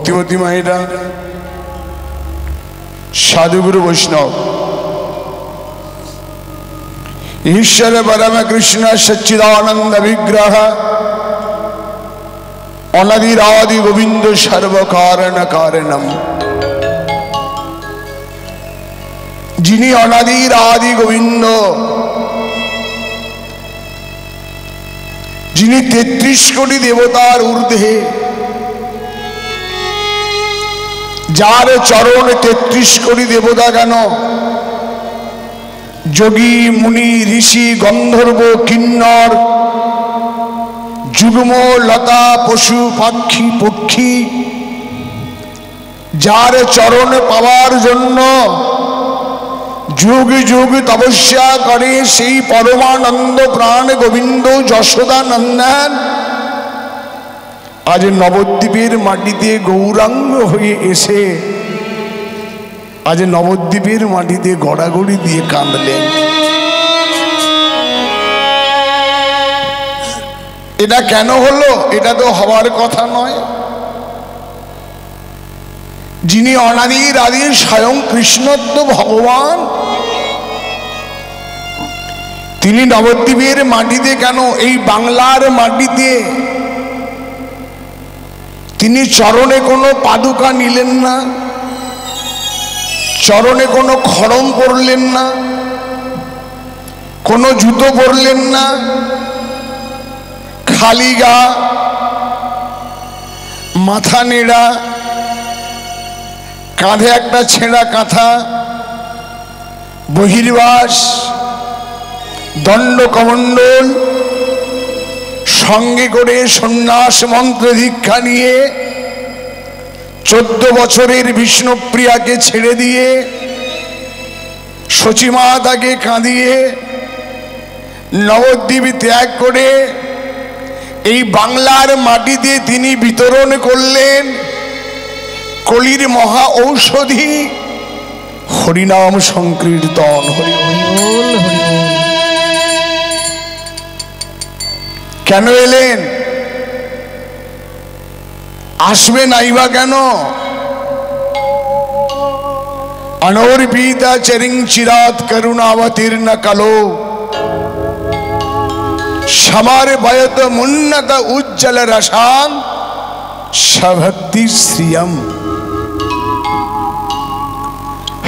ভক্তিবতী মায়েরা, সাধুগুরু বৈষ্ণব, ঈশ্বর পরম কৃষ্ণ সচ্চিদানন্দ বিগ্রহ অনাদির আদি গোবিন্দ সর্বকারণ কারণম। যিনি অনাদির আদি গোবিন্দ, যিনি ৩৩ কোটি দেবতার ঊর্ধ্বে, যার চরণ ৩৩ কোটি দেবতা কেন, যোগী মুনি ঋষি গন্ধর্ব কিন্নর যুগ্ম লতা পশু পাখি পক্ষী, যার চরণ পাওয়ার জন্য যুগ যুগ তপস্যা করে সেই পরমানন্দ প্রাণ গোবিন্দ যশোদা নন্দন আজ নবদ্বীপের মাটিতে গৌরাঙ্গ হয়ে এসে আজ নবদ্বীপের মাটিতে গড়াগড়ি দিয়ে কাঁদলেন। এটা কেন হলো? এটা তো হওয়ার কথা নয়। যিনি অনাদির আদির স্বয়ং কৃষ্ণত্ব ভগবান, তিনি নবদ্বীপের মাটিতে কেন, এই বাংলার মাটিতে তিনি চরণে কোনো পাদুকা নিলেন না, চরণে কোনো খড়ম পরলেন না, কোনো জুতো পরলেন না, খালি গা, মাথা নেড়া, কাঁধে একটা ছেঁড়া কাঁথা, বহির্বাস, দণ্ড কমণ্ডল, সঙ্গে করে সন্ন্যাস মন্ত্র দীক্ষা নিয়ে 14 বছরের বিষ্ণুপ্রিয়াকে ছেড়ে দিয়ে সচিমাতাকে কাঁদিয়ে নবদ্বীপ ত্যাগ করে এই বাংলার মাটিতে তিনি বিতরণ করলেন কলির মহা ঔষধি হরিনাম সংকীর্তন। হরি বল, হরি বল। কেন এলেন? আসবে নাইবা কেন? অনর্পিতা চরিং চিরাত করুণাবতীর্ণ কালো সমার বয়ত মুন্নত উজ্জ্বল রসান সভক্তি শ্রিয়ম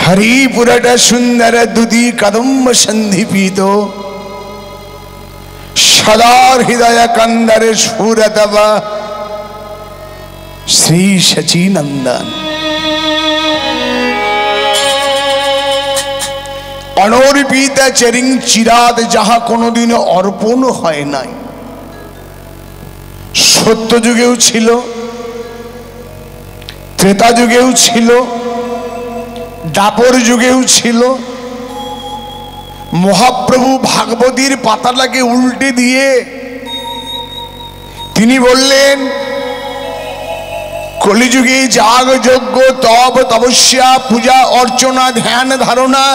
হরিপুরট সুন্দর দুদি কদম্ব সন্ধিপীত সদা হৃদয় কন্দর সুরতব শ্রী সচিনন্দন। অনর্পিতা চরিং চিরাত, যাহা কোনোদিন অর্পণ হয় নাই। সত্য যুগেও ছিল, ত্রেতা যুগেও ছিল, দাপর যুগেও ছিল। মহাপ্রভু ভাগবতীর পাতাটাকে উল্টে দিয়ে তিনি বললেন, কলিযুগে যাগ যজ্ঞ তপ তপস্যা পূজা অর্চনা ধ্যান ধারণা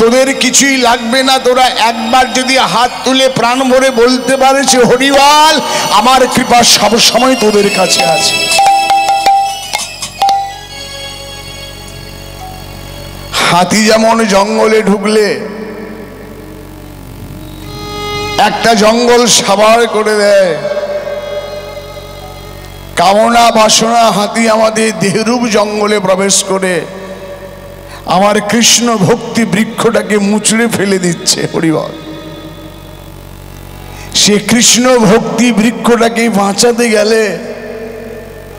তোদের কিছুই লাগবে না। তোরা একবার যদি হাত তুলে প্রাণ ভরে বলতে পারিস হরিবল, আমার কৃপা সব সময় তোদের কাছে আছে। হাতি যেমন জঙ্গলে ঢুকলে একটা জঙ্গল সাবার করে দেয়, কামনা বাসনা হাতি আমাদের দেহরূপ জঙ্গলে প্রবেশ করে আমার কৃষ্ণ ভক্তি বৃক্ষটাকে মুচড়ে ফেলে দিচ্ছে। হরিবল। সে কৃষ্ণ ভক্তি বৃক্ষটাকে বাঁচাতে গেলে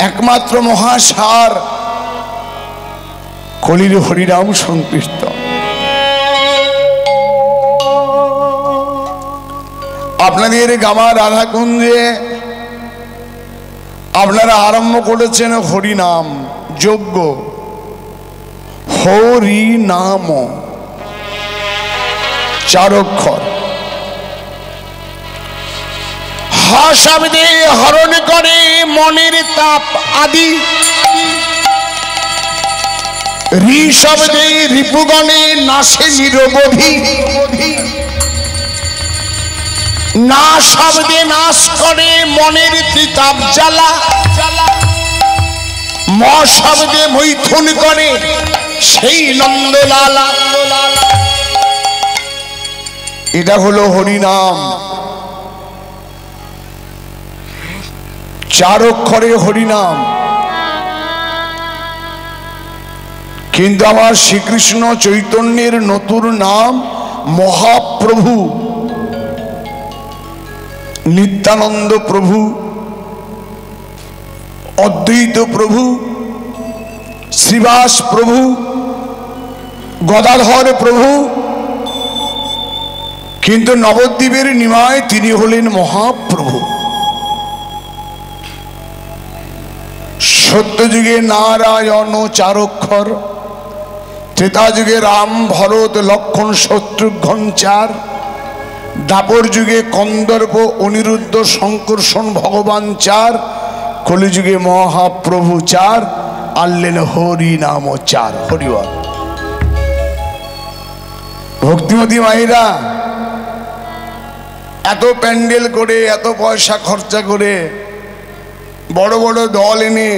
একমাত্র মহাসার কলির হরিনাম সংকীর্তন। আপনাদের গামা রাধাকুঞ্জে আপনারা আরম্ভ করেছেন হরিনাম যজ্ঞ। হরি নাম 4 অক্ষর। হ শব্দে হরণ করে মনের তাপ আদি, রি শব্দে রিপুগণে নাশে নিরবধি, না শব্দে নাশ করে মনের ত্রিতাপ জ্বালা, ম শব্দে মৈথুন করে সেই নন্দলাল। এটা হলো হরিনাম। 4 অক্ষরে হরিনাম। কিন্তু আমার শ্রীকৃষ্ণ চৈতন্যের নতুন নাম মহাপ্রভু, নিত্যানন্দ প্রভু, অদ্বৈত প্রভু, শ্রীবাস প্রভু, গদাধর প্রভু। কিন্তু নবদ্বীপের নিমায় তিনি হলেন মহাপ্রভু। সত্যযুগে নারায়ণ 4 অক্ষর, ত্রেতা যুগে রাম ভরত লক্ষ্মণ শত্রুঘ্ন 4, দ্বাপর যুগে কন্দর্প অনিরুদ্ধ সংকর্ষণ ভগবান 4, কলিযুগে মহাপ্রভু 4, আনলেন হরি নাম 4। হরিবল। ভক্তিমতী মায়েরা এত প্যান্ডেল করে, এত পয়সা খরচা করে, বড় বড় দল এনে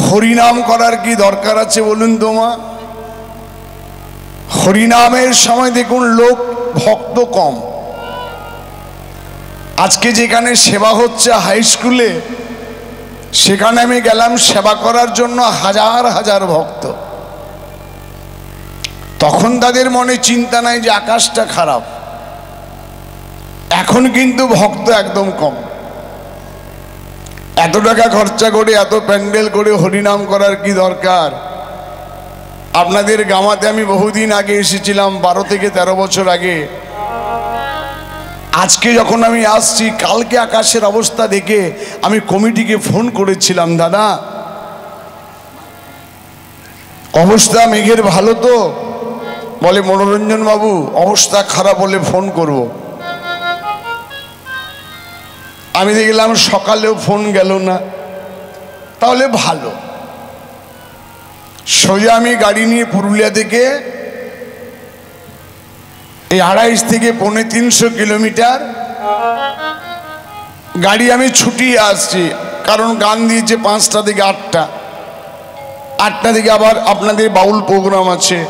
হরিনাম করার কি দরকার আছে বলুন তো মা? হরিনামের সময় দেখুন লোক ভক্ত কম। আজকে যেখানে সেবা হচ্ছে হাই স্কুলে, সেখানে আমি গেলাম সেবা করার জন্য, হাজার হাজার ভক্ত। তখন তাদের মনে চিন্তা নাই যে আকাশটা খারাপ। এখন কিন্তু ভক্ত একদম কম। এত টাকা খরচা করে, এত প্যান্ডেল করে হরিনাম করার কি দরকার? আপনাদের গামাতে আমি বহুদিন আগে এসেছিলাম, 12 থেকে 13 বছর আগে। আজকে যখন আমি আসছি, কালকে আকাশের অবস্থা দেখে আমি কমিটিকে ফোন করেছিলাম, দাদা অবস্থা মেঘের ভালো তো? বলে মনোরঞ্জন বাবু অবস্থা খারাপ হলে ফোন করব। আমি দেখলাম সকালেও ফোন গেল না, তাহলে ভালো। সোজা আমি গাড়ি নিয়ে পুরুলিয়া থেকে এই 250 থেকে 350 কিলোমিটার গাড়ি আমি ছুটিয়ে আসছি, কারণ গান দিয়েছে 5টা থেকে 8টা। 8টা থেকে আবার আপনাদের বাউল প্রোগ্রাম আছে।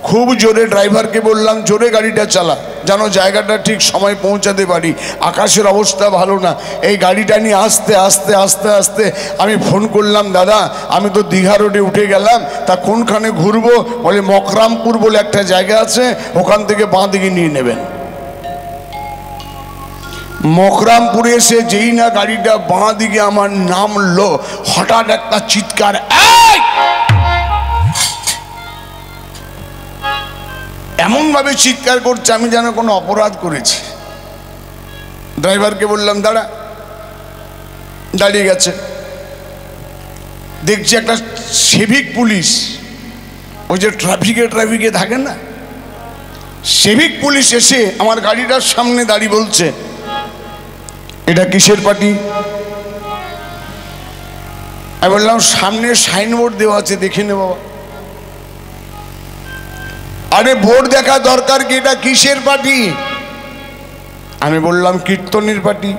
খুব জোরে ড্রাইভারকে বললাম জোরে গাড়িটা চালা, যেন জায়গাটা ঠিক সময় পৌঁছাতে পারি। আকাশের অবস্থা ভালো না। এই গাড়িটা নিয়ে আস্তে আস্তে আস্তে আস্তে আমি ফোন করলাম, দাদা আমি তো দীঘা রোডে উঠে গেলাম, তা কোনখানে ঘুরবো? বলে মকরামপুর বলে একটা জায়গা আছে, ওখান থেকে বাঁ দিকে নিয়ে নেবেন। মকরামপুরে এসে যেই না গাড়িটা বাঁ দিকে আমার নামলো, হঠাৎ একটা চিৎকার, এমন ভাবে চিৎকার করছে আমি যেন কোনো অপরাধ করেছি। ড্রাইভারকে বললাম দাঁড়া, দাঁড়িয়ে গেছে। দেখছি একটা সিভিক পুলিশ, ওই যে ট্রাফিকে থাকে না, সিভিক পুলিশ এসে আমার গাড়িটার সামনে দাঁড়িয়ে বলছে, এটা কিসের পার্টি? আমি বললাম সামনে সাইনবোর্ড দেওয়া আছে, দেখে নে বাবা। আরে বোর্ড দেখা দরকার কি, এটা কিসের পার্টি? আমি বললাম কীর্তনের পার্টি।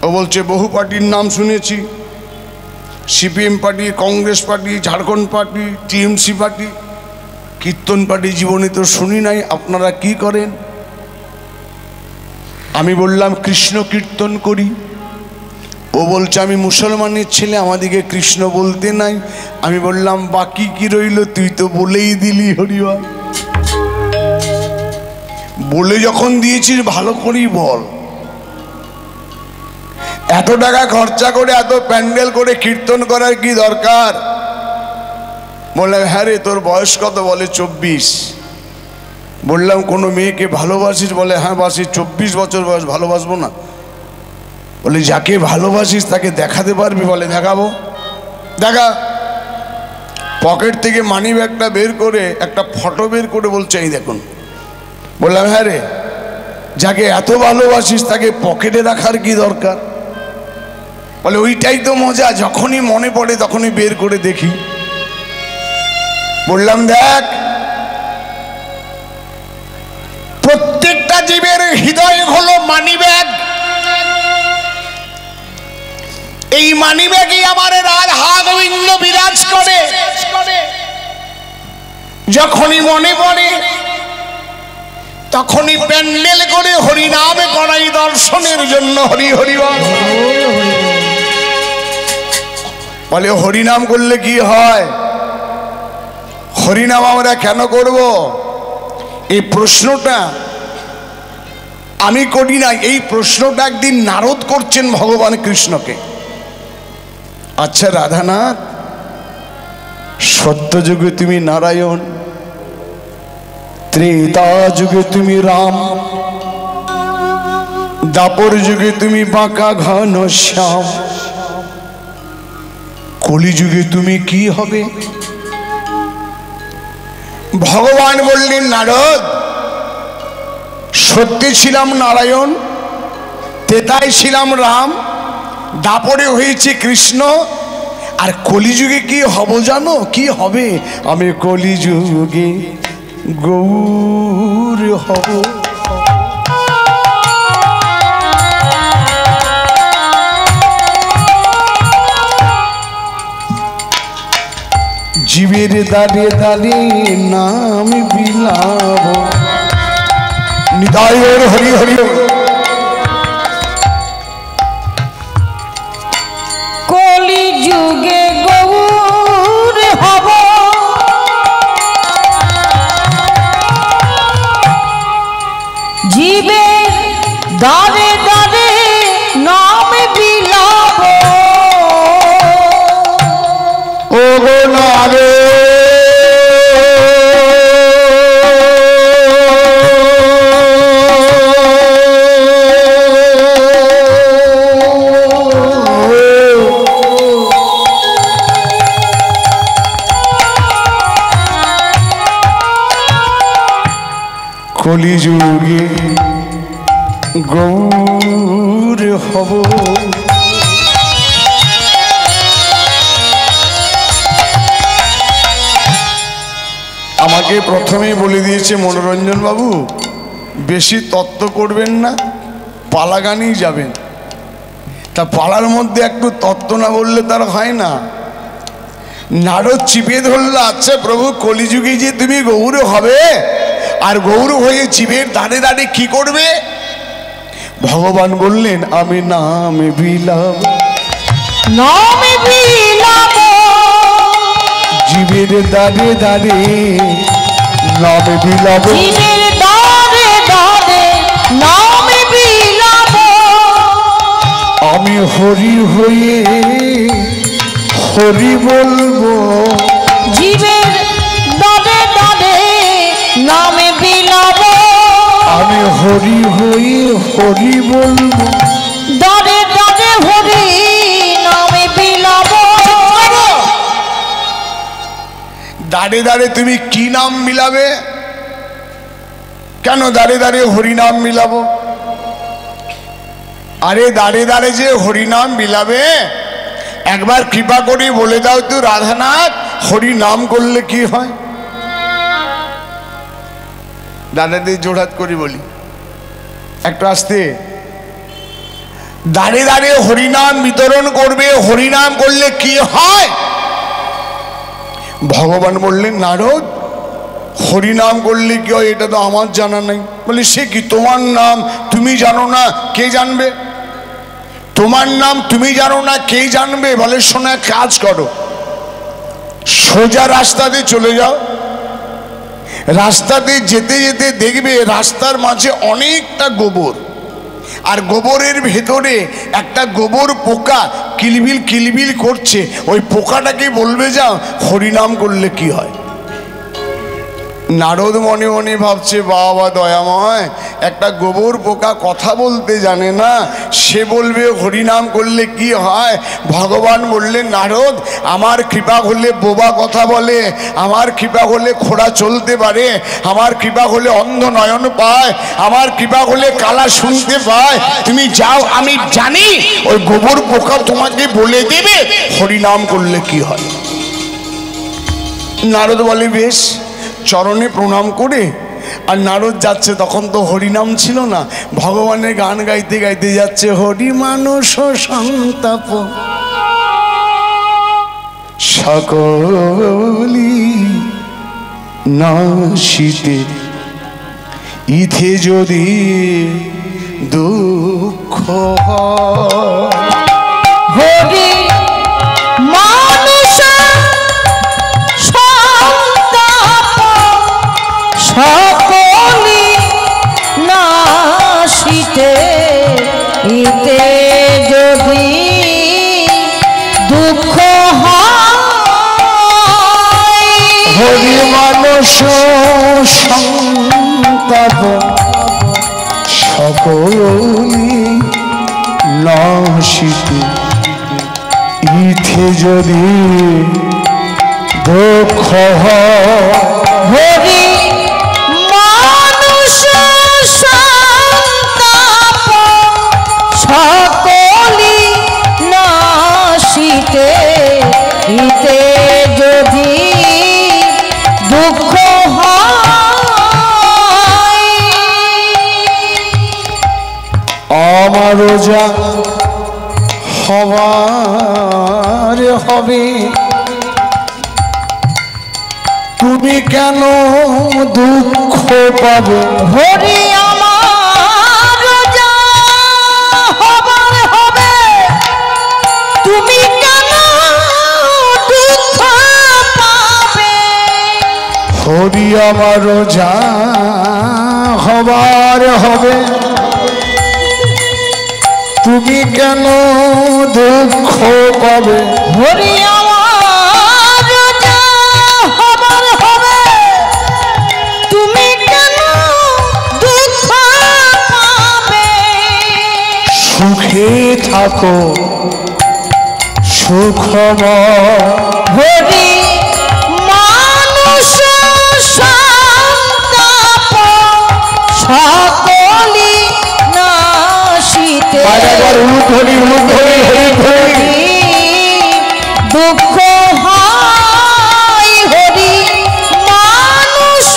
ও বলছে বহু পার্টির নাম শুনেছি, CPM party, Congress party, Jharkhand party, TMC party, কীর্তন পার্টি জীবনে তো শুনি নাই, আপনারা কি করেন? আমি বললাম কৃষ্ণ কীর্তন করি। ও বলছে আমি মুসলমানের ছেলে, আমাদিকে কৃষ্ণ বলতে নাই। আমি বললাম বাকি কি রইল, তুই তো বলেই দিলি হরিবা। বলে যখন দিয়েছিস ভালো করেই বল। এত টাকা খরচা করে, এত প্যান্ডেল করে কীর্তন করার কি দরকার? বললাম হ্যাঁ রে তোর বয়স কত? বলে 24। বললাম কোনো মেয়েকে ভালোবাসিস? বলে হ্যাঁ বাসি। 24 বছর বয়স, ভালোবাসবো না? বলে যাকে ভালোবাসিস তাকে দেখাতে পারবি? বলে দেখাবো। দেখা। পকেট থেকে মানি ব্যাগটা বের করে একটা ফটো বের করে বলছে এই দেখুন। বললাম হ্যাঁ রে, যাকে এত ভালোবাসিস তাকে পকেটে রাখার কি দরকার? বলে ওইটাই তো মজা, যখনই মনে পড়ে তখনই বের করে দেখি। বললাম দেখ, প্রত্যেকটা জীবের হৃদয় হলো মানি ব্যাগ। এই মানিব্যাগে আমার রাধা গোবিন্দ বিরাজ করে। যখনই মনে পড়ে তখনই প্যান্ডেল করে হরিনামে করাই দর্শনের জন্য। হরি হরি বলে হরিনাম করলে কি হয়? হরিনাম আমরা কেন করব? এই প্রশ্নটা আমি করি না, এই প্রশ্নটা একদিন নারদ করছেন ভগবান কৃষ্ণকে। আচ্ছা রাধানাথ, সত্য যুগে তুমি নারায়ণ, ত্রেতা যুগে তুমি রাম, দাপর যুগে তুমি বাঁকা ঘন শ্যাম, কলি যুগে তুমি কি হবে? ভগবান বললেন নারদ, সত্যি ছিলাম নারায়ণ, তেতায় ছিলাম রাম, দাপরে হয়েছে কৃষ্ণ, আর কলিযুগে কি হব জানো? কি হবে? আমি কলিযুগে গৌর হব। জীবের দাঁড়ে দাঁড়ে নাম বিলাব। নিতাই হরি হরি। কলি যুগে গৌর হব, জীবের দাঁড়ে দাঁড়ে নাম বিলাব। ও গো নারে কলিযুগে গৌর হব। আমাকে প্রথমেই বলে দিয়েছে মনোরঞ্জন বাবু, বেশি তত্ত্ব করবেন না, পালা গানেই যাবেন। তা পালার মধ্যে একটু তত্ত্ব না বললে তার হয় না। নারদ চিপে ধরল, আচ্ছা প্রভু কলিযুগে যে তুমি গৌর হবে, আর গৌর হয়ে জীবের দাঁড়ে দাঁড়ে কি করবে? ভগবান বললেন আমি নাম বিলাব। নাম বিলাব, জীবের দাঁড়ে দাঁড়ে নাম বিলাব। জীবের দাঁড়ে দাঁড়ে নাম বিলাব। আমি হরি হয়ে হরি বলবো। জীবের দাঁড়ে দাঁড়ে নাম বিলাব। আমি হরি হয়ে হরি বলবো। দাঁড়ে দাঁড়ে হরি নাম বিলাব। দাঁড়ে দাঁড়ে তুমি কি নাম মিলাবে? কেন দাঁড়ে দাঁড়ে হরিনাম মিলাবো? আরে দাঁড়ে দাঁড়ে যে হরিনাম মিলাবে, একবার কৃপা করে বলে দাও তো রাধানাথ, হরি নাম করলে কি হয়? দাদাদের জোড়হাত করে বলি একটু আসতে। দাঁড়ে দাঁড়ে হরিনাম বিতরণ করবে, হরিনাম করলে কি হয়? ভগবান বললেন নারদ, হরিনাম করলে কি হয় এটা তো আমার জানা নাই। বলে সে কি, তোমার নাম তুমি জানো না, কে জানবে? তোমার নাম তুমি জানো না, কে জানবে? বলে শোনা, কাজ করো, সোজা রাস্তাতে চলে যাও, রাস্তাতে যেতে যেতে দেখবে রাস্তার মাঝে অনেকটা গোবর, আর গোবরের ভেতরে একটা গোবর পোকা কিলবিল কিলবিল করছে। ওই পোকাটাকে বলবে যাও হরিনাম করলে কি হয়। নারদ মনে মনে ভাবছে বাবা দয়াময়, একটা গোবর পোকা কথা বলতে জানে না, সে বলবে হরিনাম করলে কি হয়। ভগবান বললেন নারদ, আমার কৃপা হলে বোবা কথা বলে, আমার কৃপা হলে খোড়া চলতে পারে, আমার কৃপা হলে অন্ধ নয়ন পায়, আমার কৃপা হলে কালা শুনতে পায়। তুমি যাও, আমি জানি ওই গোবর পোকা তোমাকে বলে দেবে হরিনাম করলে কি হয়। নারদ বলে বেশ, চরণে প্রণাম করে আর নারদ যাচ্ছে। তখন তো হরিনাম ছিল না, ভগবানের গান গাইতে গাইতে যাচ্ছে। হরি মানস সন্তাপ সকলি নাশিতে ইথে যদি দুঃখ হরি মানুষ সন্তাপ সকলি নাশিতে ইতে যদি দুঃখ হয় হরি মানুষ সন্তাপ সকলি নাশিতে ইথে যদি দুঃখ হরি মানুষ সন্তাপ সকলি নাশিতে ইতে যদি দুঃখ হয় আমারও যা হবার হবে তুমি কেন দুঃখ পাবে হরি আমার যা হবার হবে তুমি কেন দুঃখ পাবে হরি আমারও যা হবার হবে তুমি কেন দুঃখ পাবে হরি আমার যা হবার হবে তুমি কেন দুঃখ পাবে সুখে থাকো সুখময় হরি মানুষ সন্তাপ সকলি নাশিতে হরি হরি হরি দুঃখ হয় হরি মানুষ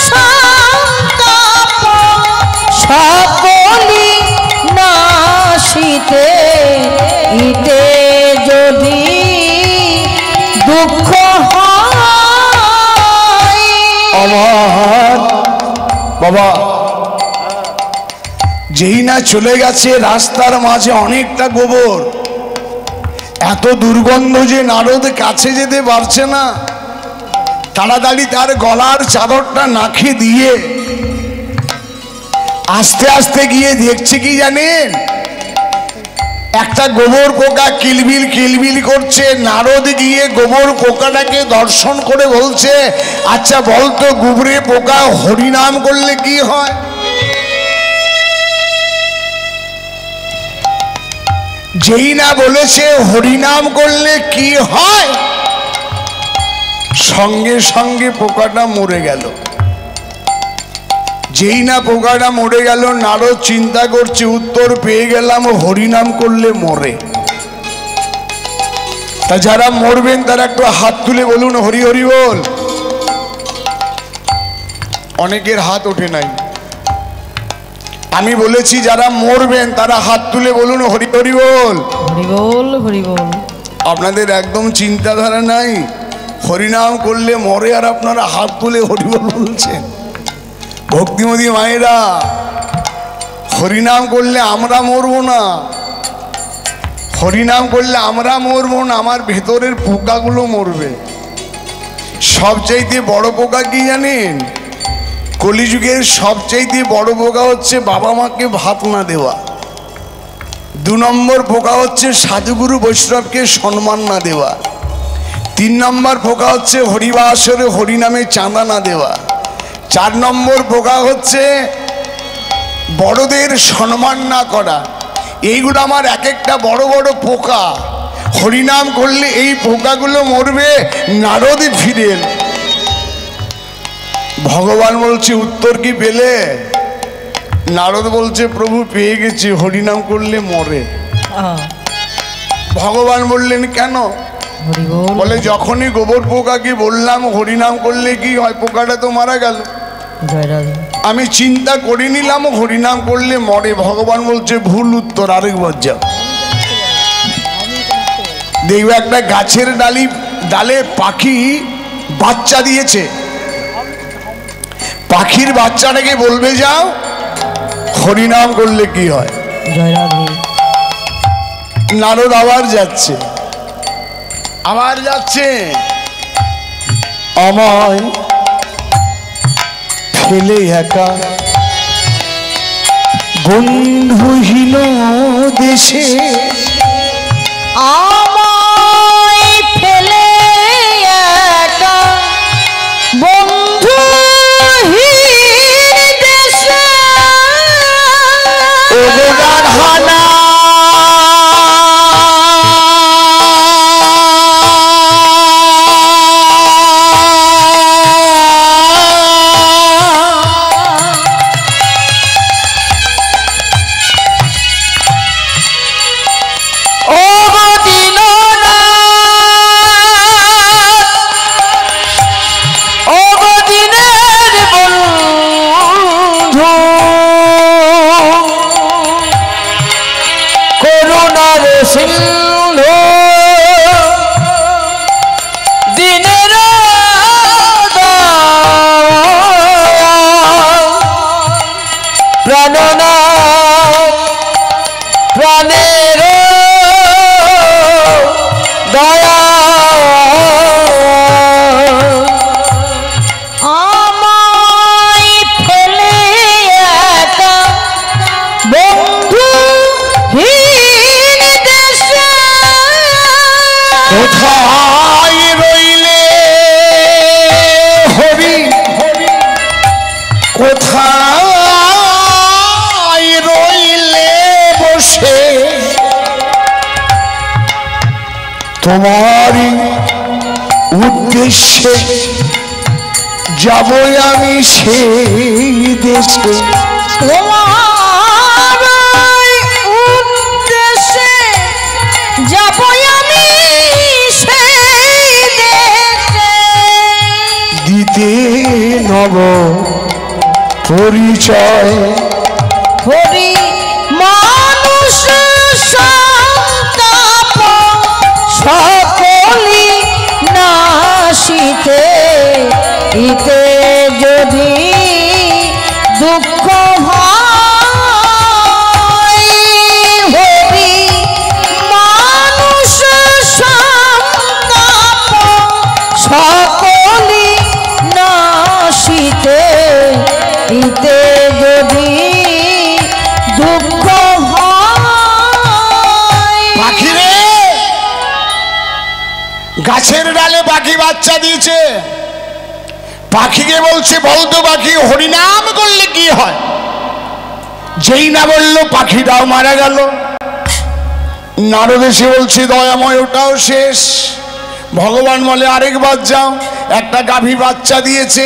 সন্তাপ সকলি নাশিতে ইতে যদি দুঃখ হয় আমার বাবা যেই না চলে গেছে রাস্তার মাঝে অনেকটা গোবর এত দুর্গন্ধ যে নারদ কাছে যেতে পারছে না তাড়াতাড়ি তার গলার চাদরটা নাকে দিয়ে আস্তে আস্তে গিয়ে দেখছে কি জানেন একটা গোবর পোকা কিলবিল কিলবিল করছে নারদ গিয়ে গোবর পোকাটাকে দর্শন করে বলছে আচ্ছা বলতো গুবরে পোকা হরিনাম করলে কি হয় যেই না বলেছে হরিনাম করলে কি হয় সঙ্গে সঙ্গে পোকাটা মরে গেল যেই না পোকাটা মরে গেল নারদ চিন্তা করছে উত্তর পেয়ে গেলাম হরিনাম করলে মরে তা যারা মরবেন তারা একটু হাত তুলে বলুন হরি হরি বল অনেকের হাত ওঠে নাই আমি বলেছি যারা মরবেন তারা হাত তুলে বলুন হরি হরি বল হরি বল হরি বল আপনাদের একদম চিন্তাধারা নাই হরিনাম করলে মরে আর আপনারা হাত তুলে হরি বল বলছেন ভক্তিমতী মায়েরা হরিনাম করলে আমরা মরবো না হরিনাম করলে আমরা মরবো না আমার ভেতরের পোকাগুলো মরবে সবচাইতে বড় পোকা কি জানেন কলিযুগের সবচাইতে বড় পোকা হচ্ছে বাবা মাকে ভাত না দেওয়া 2 নম্বর পোকা হচ্ছে সাধুগুরু বৈষ্ণবকে সম্মান না দেওয়া 3 নম্বর পোকা হচ্ছে হরিবাসরে হরিনামে চাঁদা না দেওয়া 4 নম্বর পোকা হচ্ছে বড়দের সম্মান না করা এইগুলো আমার এক একটা বড় বড় পোকা হরিনাম করলে এই পোকাগুলো মরবে নারদ ফিরে এল ভগবান বলছে উত্তর কি পেলে নারদ বলছে প্রভু পেয়ে গেছি হরিনাম করলে মরে ভগবান বললেন কেন বলে যখনই গোবর পোকাকে বললাম হরিনাম করলে কি হয় পোকাটা তো মারা গেল আমি চিন্তা করে নিলাম হরিনাম করলে মরে ভগবান বলছে ভুল উত্তর আরেকবার যাও দেখবে একটা গাছের ডালি ডালে পাখি বাচ্চা দিয়েছে, পাখির বাচ্চাটাকে বলবে যাও হরিনাম করলে কি হয়। জয় রাধে। নারদ আবার যাচ্ছে, আবার যাচ্ছে, আমায় ফেলে একা বন্ধুহীন দেশে, আমায় ফেলে একা বন্ধুহীন দেশে, ও গো রাধানা কোথায় রইলে হরি, কোথায় রইলে বসে তোমারই উদ্দেশ্যে যাব আমি সেই দেশে, তোমার উদ্দেশ্যে যাব আমি সেই দেশে, দিতে নব পরিচয় হরি মানুষ সন্তাপ সকলি নাশিতে, ইতে যদি দুঃখ হয়, হরি মানুষ সন্তাপ সকলি নাশিতে, ইতে যদি দুঃখ হয়। পাখি রে, গাছের ডালে পাখি বাচ্চা দিয়েছে, পাখিকে বলছে বলতো পাখি হরিনাম করলে কি হয়। যেই না বললো পাখিটাও মারা গেল। নারদ এসে বলছে দয়াময় ওটাও শেষ। ভগবান বলে আরেকবার যাও, একটা গাভী বাচ্চা দিয়েছে,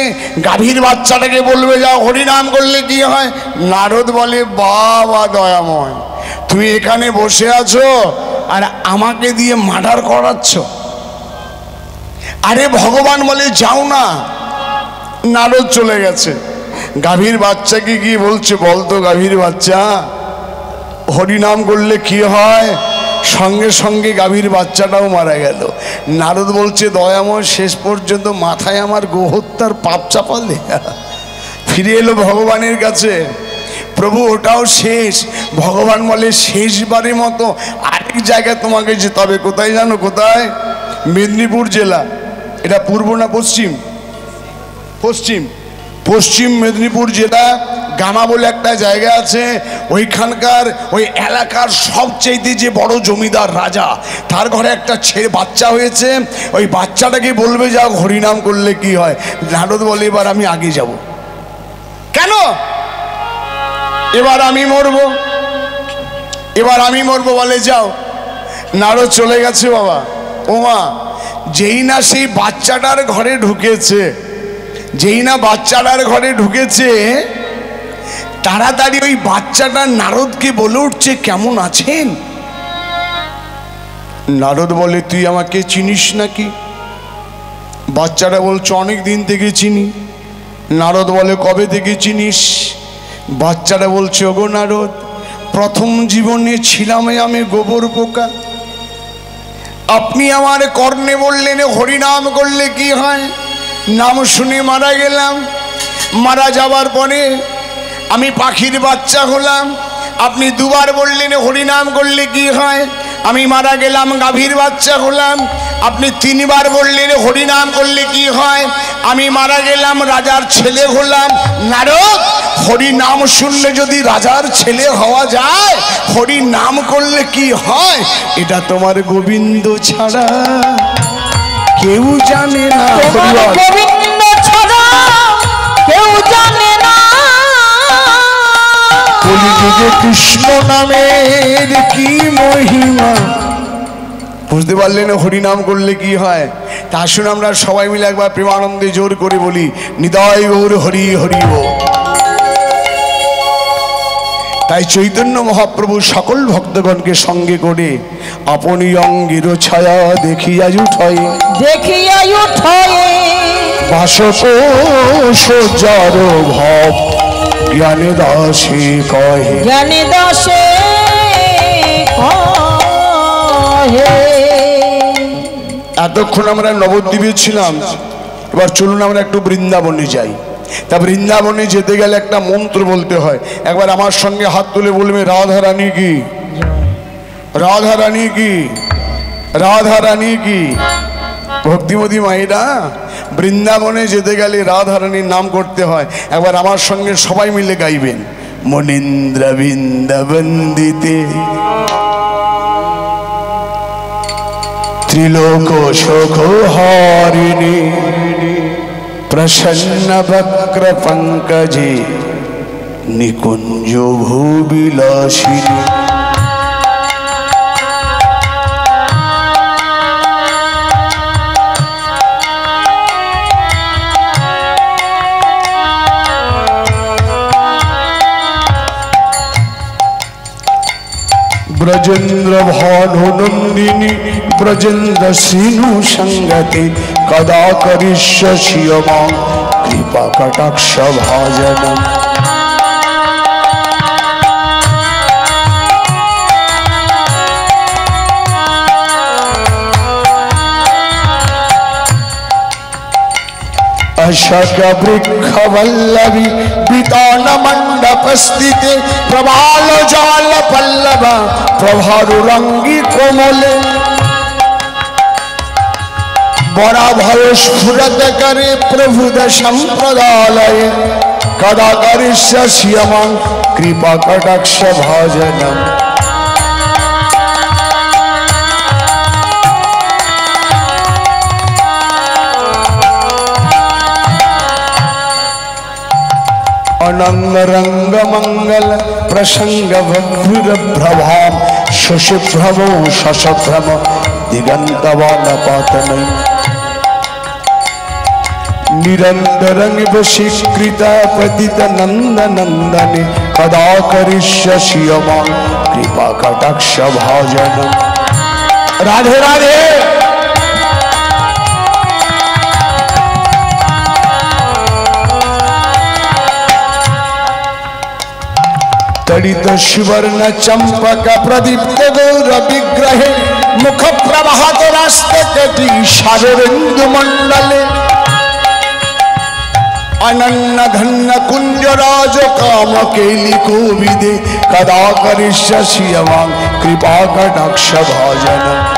গাভীর বাচ্চাটাকে বলবে যাও হরিনাম করলে কি হয়। নারদ বলে বাবা দয়াময়, তুমি এখানে বসে আছো আর আমাকে দিয়ে মার্ডার করাচ্ছ। আরে ভগবান বলে যাও না। নারদ চলে গেছে, গাভীর বাচ্চাকে গিয়ে বলছে বলতো গাভীর বাচ্চা হরিনাম করলে কি হয়। সঙ্গে সঙ্গে গাভীর বাচ্চাটাও মারা গেল। নারদ বলছে দয়াময় শেষ পর্যন্ত মাথায় আমার গোহত্যার পাপ চাপালে। ফিরে এলো ভগবানের কাছে, প্রভু ওটাও শেষ। ভগবান বলে শেষবারের মতো আরেক জায়গায় তোমাকে যেতে হবে। কোথায় জানো? কোথায়? মেদিনীপুর জেলা। এটা পূর্ব না পশ্চিম? পশ্চিম। পশ্চিম মেদিনীপুর জেলা গামা বলে একটা জায়গা আছে। ওইখানকার ওই এলাকার সবচেয়ে যে বড় জমিদার রাজা, তার ঘরে একটা ছেলে বাচ্চা হয়েছে। ওই বাচ্চাটাকে বলবে যাও হরিনাম করলে কি হয়। নারদ বলে এবার আমি আগে যাব। কেন? এবার আমি মরবো, এবার আমি মরবো। বলে যাও। নারদ চলে গেছে। বাবা ওমা, যেই না সেই বাচ্চাটার ঘরে ঢুকেছে, যেই না বাচ্চাটার ঘরে ঢুকেছে, তাড়াতাড়ি ওই বাচ্চাটা নারদকে বলে উঠছে কেমন আছেন। নারদ বলে তুই আমাকে চিনিস নাকি? বাচ্চাটা বলছে অনেক দিন থেকে চিনি। নারদ বলে কবে থেকে চিনিস? বাচ্চাটা বলছে ওগো নারদ, প্রথম জীবনে ছিলাম আমি গোবর পোকা, আপনি আমার কর্ণে বললেন হরিনাম করলে কি হয়, নাম শুনে মারা গেলাম, মারা যাবার পরে আমি পাখির বাচ্চা হলাম। আপনি দুবার বললেন হরিনাম করলে কি হয়, আমি মারা গেলাম, গাভীর বাচ্চা হলাম। আপনি তিনবার বললেন হরিনাম করলে কি হয়, আমি মারা গেলাম, রাজার ছেলে হলাম। নারদ, হরি নাম শুনলে যদি রাজার ছেলে হওয়া যায়, হরি নাম করলে কি হয় এটা তোমার গোবিন্দ ছাড়া কেউ জানে না। গোবিন্দ ছাড়া কেউ জানে না। কলিযুগে কৃষ্ণ নামের কি মহিমা, বুঝতে পারলেন হরি নাম করলে কি হয়? তা আসুন আমরা সবাই মিলে একবার প্রেমানন্দে জোর করে বলি, নিতাই গৌর হরি হরি বল। তাই চৈতন্য মহাপ্রভু সকল ভক্তগণকে সঙ্গে করে আপনি অঙ্গের ছায়া দেখিয়া উঠয়, দেখিয়া উঠয় বাসকোষ যার ভাব জ্ঞানে দাসে কহে, জ্ঞানে দাসে কহে। এতক্ষণ আমরা নবদ্বীপে ছিলাম, এবার চলুন আমরা একটু বৃন্দাবনে যাই। তা বৃন্দাবনে যেতে গেলে একটা মন্ত্র বলতে হয়। একবার আমার সঙ্গে হাত তুলে বলবে, রাধা রানী কি, রাধা রানী কি, রাধা রানী কি। ভক্তিমতী মায়েরা, বৃন্দাবনে যেতে গেলে রাধা রানীর নাম করতে হয়। একবার আমার সঙ্গে সবাই মিলে গাইবেন, মনীন্দ্র বৃন্দাবন্দিতে ত্রিলোক শোক হারিণী প্রসন্ন বক্র পঙ্কজে নিকুঞ্জ ভূবিলাসিনী। ব্রজেন্দ্র ভানুনন্দিনী ব্রজেন্দ্র সিনু সঙ্গতি কদা করিষ্যসি মাং কৃপা কটাক্ষ ভাজনম। अशक वृक्ष वल्लवी वितान मंडप स्थिते प्रभाल जाल पल्लव प्रभारुरंगी कोमले बड़ा भय स्फुरत करे प्रभुद संप्रदालय कदा करिष्यसि मां कृपा कटाक्ष भाजनम। अनंग रंग मंगल प्रसंग भ्रुर प्रभाम शशिभ्रमो शशभ्रम दिगंतवान पातनई निरंतर वशीकृत पतित नंद नंदने कदा करिष्यसि मां कृपा कटाक्ष भाजनम। राधे राधे। तड़ित सुवर्ण चंपक प्रदीप्त गौर विग्रहे मुख प्रभात रास्ते कटी शाररेन्दु मंडले अनन्न धन्न कुंज राज काम केली कोविदे कदा करिष्यसि मां कृपा कटाक्ष भाजनम।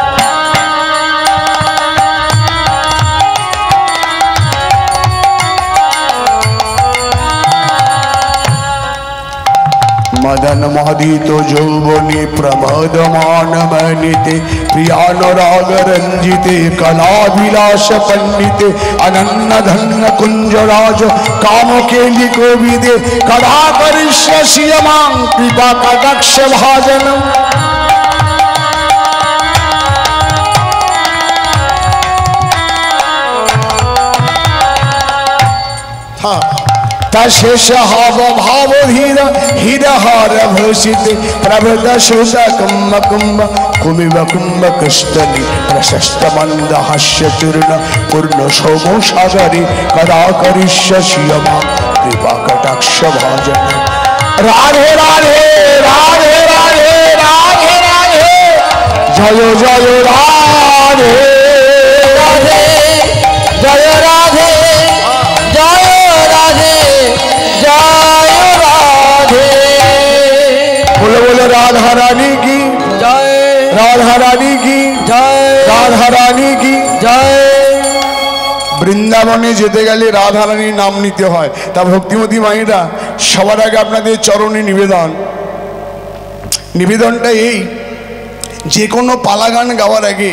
मदन मोदित यौवने प्रमोदमान मनिते प्रियानुराग रंजिते कला विलास पंडिते अनन्न धन्न कुंजराज काम केली कोविदे कदा करिष्यसि मां कृपा कटाक्ष भाजनम। हाँ शेष हाव भाव धीर हिरहार भूषित प्रभृत सुत कुंभ कुंभ कुमिव कुंभ कृष्णनि प्रशस्त मंद हास्य चूर्ण पूर्ण सोमो सागरी कदा करिष्यसि मां कृपा कटाक्ष भाजनम। राधे राधे राधे राधे राधे राधे जय जय राधे। রাধে রাধে জয় রাধে জয় রাধে জয় রাধে। বলে বলে রাধা রানী কি জয় রাধা রানী কি জয় রাধা রানী কি জয়। বৃন্দাবনে যেতে গেলে রাধা রানীর নাম নিতে হয়। তা ভক্তিমতী মায়েরা, সবার আগে আপনাদের চরণে নিবেদনটা এই, যে কোনো পালা গান গাওয়ার আগে,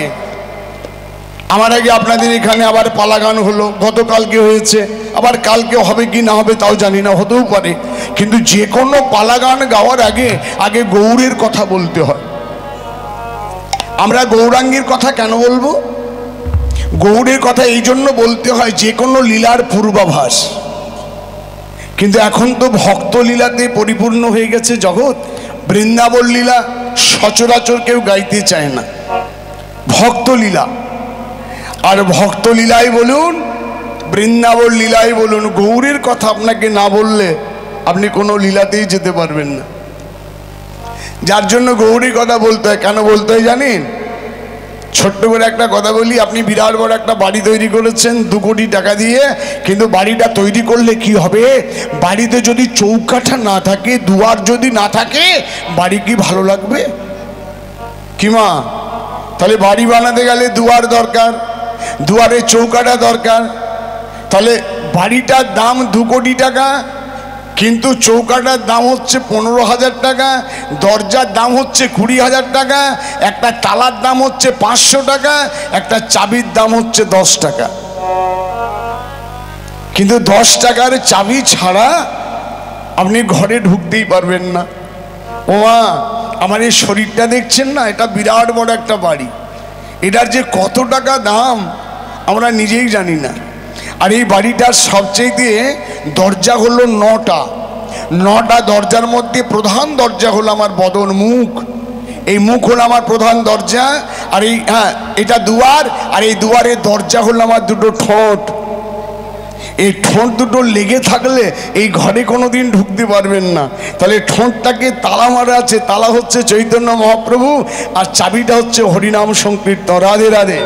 আমার আগে আপনাদের এখানে আবার পালা গান হলো, গতকালকে হয়েছে, আবার কালকে হবে কি না হবে তাও জানি না, হতেও পারে, কিন্তু যে কোনো পালা গান গাওয়ার আগে আগে গৌরের কথা বলতে হয়। আমরা গৌরাঙ্গীর কথা কেন বলবো? গৌরের কথা এই জন্য বলতে হয়, যে কোনো লীলার পূর্বাভাস। কিন্তু এখন তো ভক্ত লীলাতে পরিপূর্ণ হয়ে গেছে জগৎ। বৃন্দাবন লীলা সচরাচর কেউ গাইতে চায় না, ভক্ত লীলা। আর ভক্ত লীলাই বলুন, বৃন্দাবন লীলাই বলুন, গৌরের কথা আপনাকে না বললে আপনি কোনো লীলাতেই যেতে পারবেন না। যার জন্য গৌরীর কথা বলতে হয়। কেন বলতে হয় জানেন? ছোট্ট করে একটা কথা বলি, আপনি বিরাট বড় একটা বাড়ি তৈরি করেছেন 2 কোটি টাকা দিয়ে, কিন্তু বাড়িটা তৈরি করলে কি হবে? বাড়িতে যদি চৌকাঠা না থাকে, দুয়ার যদি না থাকে, বাড়ি কি ভালো লাগবে? কি মা? তাহলে বাড়ি বানাতে গেলে দুয়ার দরকার, দুয়ারে চৌকাঠা দরকার। তাহলে বাড়িটার দাম 2 কোটি টাকা, কিন্তু চৌকাটার দাম হচ্ছে 15,000 টাকা, দরজার দাম হচ্ছে 20,000 টাকা, একটা তালার দাম হচ্ছে 500 টাকা, একটা চাবির দাম হচ্ছে 10 টাকা। কিন্তু 10 টাকার চাবি ছাড়া আপনি ঘরে ঢুকতেই পারবেন না। ও মা, আমার এই শরীরটা দেখছেন না, এটা বিরাট বড় একটা বাড়ি, এটার যে কত টাকা দাম আমরা নিজেই জানি না। আর এই বাড়িটার সবচেয়ে দরজা হলো 9টা দরজার মধ্যে প্রধান দরজা হলো আমার বদন মুখ। এই মুখ হলো আমার প্রধান দরজা। আর এই এটা দুয়ার, আর এই দুয়ারের দরজা হলো আমার 2টো ঠোঁট। এই ঠোঁট দুটো লেগে থাকলে এই ঘরে কোনোদিন ঢুকতে পারবেন না। তাহলে ঠোঁটটাকে তালা মারা আছে, তালা হচ্ছে চৈতন্য মহাপ্রভু, আর চাবিটা হচ্ছে হরিনাম সংকীর্তন। রাধে রাধে।